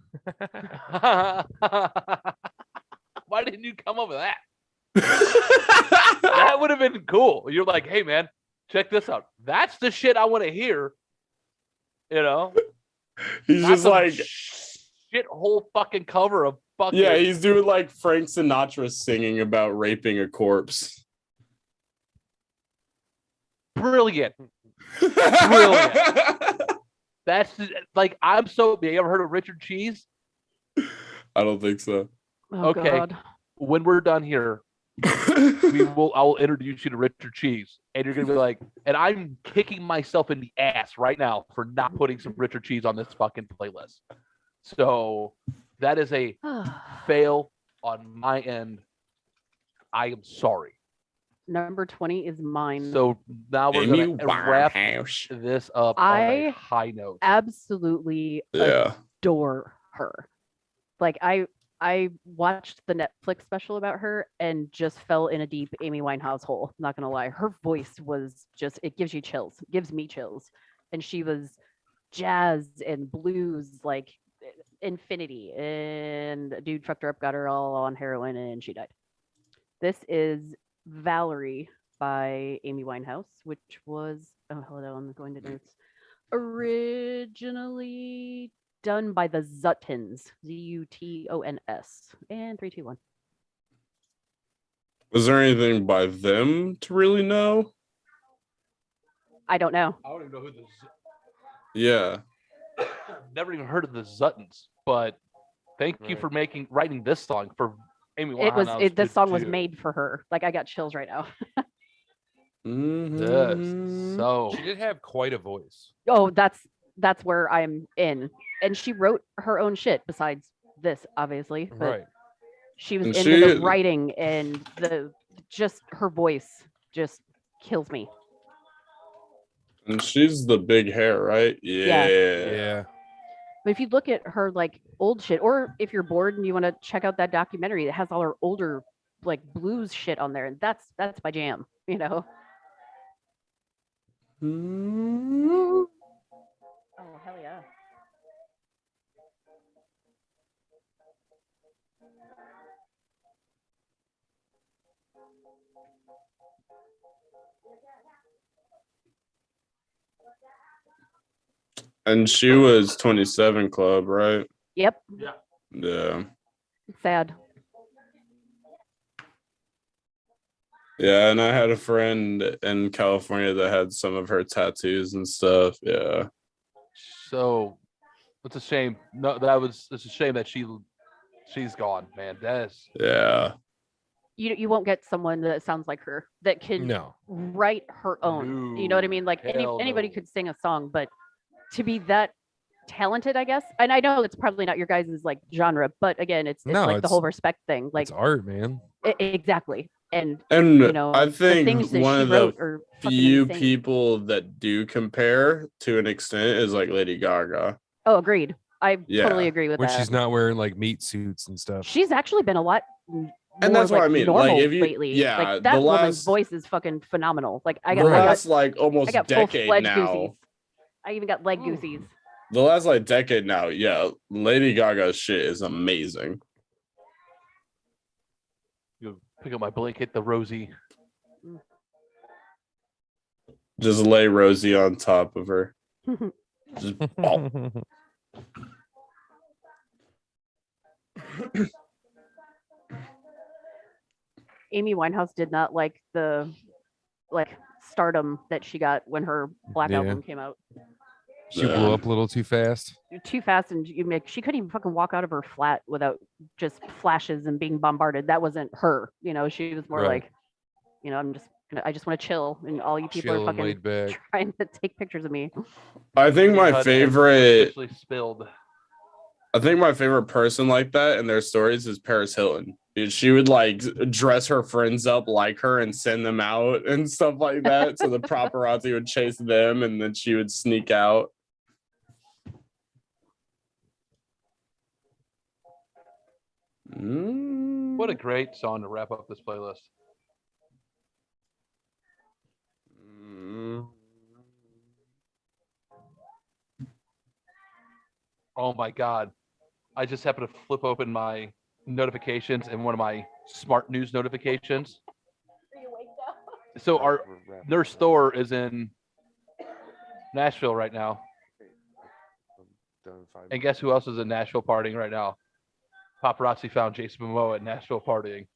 Why didn't you come up with that? That would have been cool. You're like, hey, man, check this out. That's the shit I want to hear. You know? He's Not just some like, shit whole fucking cover of fucking. yeah, he's doing like Frank Sinatra singing about raping a corpse. Brilliant. That's like, I'm so. You ever heard of Richard Cheese? I don't think so. Oh, Okay. God. When we're done here, I'll introduce you to Richard Cheese, and you're gonna be like, and I'm kicking myself in the ass right now for not putting some Richard Cheese on this fucking playlist. So that is a fail on my end. I am sorry. Number 20 is mine. So now we're Amy gonna wrap Winehouse. this up on a I high note. absolutely Yeah. adore her. Like I watched the Netflix special about her and just fell in a deep Amy Winehouse hole. Not gonna lie, her voice was just, it gives you chills, gives me chills. And she was jazz and blues, like infinity. And a dude fucked her up, got her all on heroin, and she died. This is Valerie by Amy Winehouse, which was, oh, hold on, I'm going to notes. Originally done by the Zuttons, Zutons, and 3, 2, 1. Was there anything by them to really know? I don't know. I don't even know who the Yeah. never even heard of the Zuttons, but thank you for writing this song for Amy Winehouse. This song was made for her. Like, I got chills right now. Mhm. So She did have quite a voice. Oh, that's where I'm in. And she wrote her own shit besides this, obviously. But Right. she was And into the she- writing, and just her voice just kills me. And she's the big hair, right? Yeah. Yeah. But if you look at her like old shit, or if you're bored and you want to check out that documentary that has all her older like blues shit on there, and that's my jam, you know. Oh hell yeah. And she was 27 Club, right? Yep. Yeah. Sad. Yeah, and I had a friend in California that had some of her tattoos and stuff. Yeah. So it's a shame. No, it's a shame that she's gone, man. That is Yeah. You won't get someone that sounds like her that can No. write her own. You know what I mean? Like Hell anybody no. could sing a song, but to be that talented, I guess. And I know it's probably not your guys' like genre, but again, it's No, like the whole respect thing. Like It's art, man. Exactly. And And you know, I the think things that one she of wrote the are fucking few insane. people that do compare to an extent is like Lady Gaga. Oh, agreed. I Yeah. totally agree with When that. she's not wearing like meat suits and stuff. She's actually been a lot And more, that's what like, I mean. normal Like if you, lately. yeah, Like the that woman's last, voice is fucking phenomenal. Like I the got, last like I almost got decade full-fledged now. goosies. I even got leg goosies. The last like decade now, yeah, Lady Gaga's shit is amazing. you pick up my blanket, the Rosie. Just lay Rosie on top of her. Just bop. Amy Winehouse did not like the stardom that she got when her Black Yeah. album came out. She blew up a little too fast. Too fast, and she couldn't even fucking walk out of her flat without just flashes and being bombarded. That wasn't her, you know. She was more Right. like, you know, I just want to chill, and all you people Chill are and fucking laid back. trying to take pictures of me. I think my But favorite officially spilled. I think my favorite person like that in their stories is Paris Hilton. Dude, she would like dress her friends up like her and send them out and stuff like that. So the paparazzi would chase them and then she would sneak out. What a great song to wrap up this playlist. Oh my God. I just happened to flip open my notifications and one of my smart news notifications. So their store is in Nashville right now. And guess who else is in Nashville partying right now? Paparazzi found Jason Momoa at Nashville partying.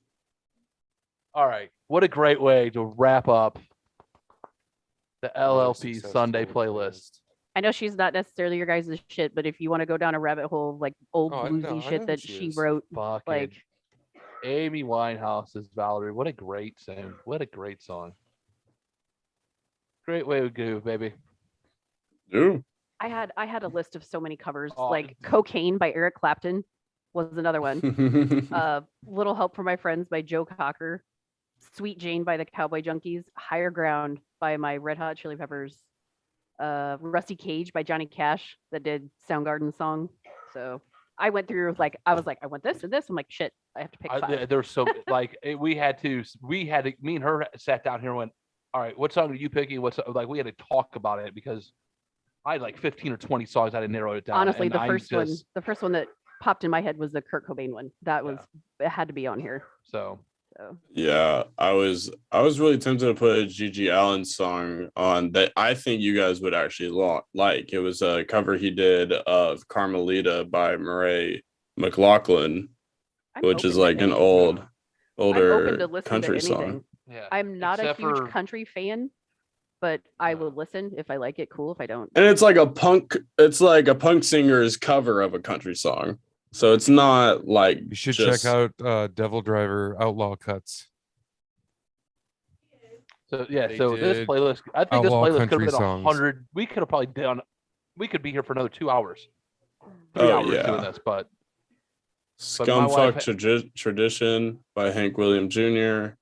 All right. What a great way to wrap up the L.L.P. Sunday playlist. I know she's not necessarily your guys' shit, but if you want to go down a rabbit hole of like old Oh, I bluesy know who shit that she she is. wrote, Fucking like Amy Winehouse is Valerie. What a great song. What a great song. Great way to go, baby. Ooh. I had a list of so many covers. Oh, Like Cocaine by Eric Clapton was another one. Little Help from My Friends by Joe Cocker. Sweet Jane by the Cowboy Junkies. Higher Ground by my Red Hot Chili Peppers. Rusty Cage by Johnny Cash that did Soundgarden song. So I went through I was like, I want this and this. I'm like, shit, I have to pick five. There's so like we had to me and her sat down here and went, all right, what song are you picking? What's like we had to talk about it because I had like 15 or 20 songs. I had to narrow it down. Honestly, and the first one that popped in my head was the Kurt Cobain one. That was it had to be on here. So So Yeah, I was really tempted to put a Gigi Allen song on that I think you guys would actually like. It was a cover he did of Carmelita by Murray McLaughlin, I'm which is open to like an anything. I'm open older to listen to country anything. song. Yeah. I'm not a Except huge for- country fan, but I will listen if I like it. Cool. If I don't, And it's like a punk singer's cover of a country song. So it's not like You should just, check out Devil Driver Outlaw Cuts. So yeah, They so this did playlist, I think this outlaw playlist could country have been songs. 100. We could have probably done. We could be here for another 2 hours, 3 Oh, hours yeah. doing this. But my Scumfuck wife- Tradition by Hank William Jr.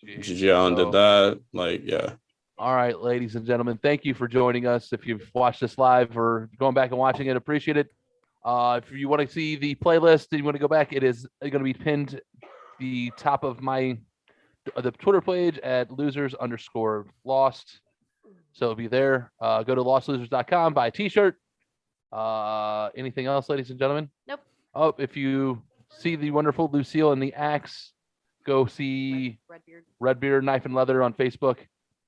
Jeez, Gigi Allen so- did that. Like, yeah. All right, ladies and gentlemen, thank you for joining us. If you've watched this live or going back and watching it, appreciate it. If you want to see the playlist and you want to go back, it is going to be pinned the top of the Twitter page at losers_lost. So it'll be there. Go to lostlosers.com, buy a t-shirt. Anything else, ladies and gentlemen? Nope. Oh, if you see the wonderful Lucille and the Axe, go see Redbeard. Redbeard Knife and Leather on Facebook.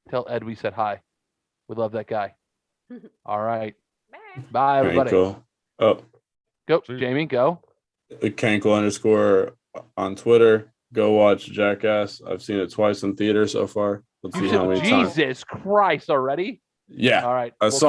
Tell Ed we said hi. We love that guy. All right. Bye. Bye, everybody. Cankle. Oh, Go, Sweet. Jamie, go. Cankle_ on Twitter. Go watch Jackass. I've seen it twice in theater so far. Let's see how many times. Jesus Christ already. Yeah, All right. I we'll saw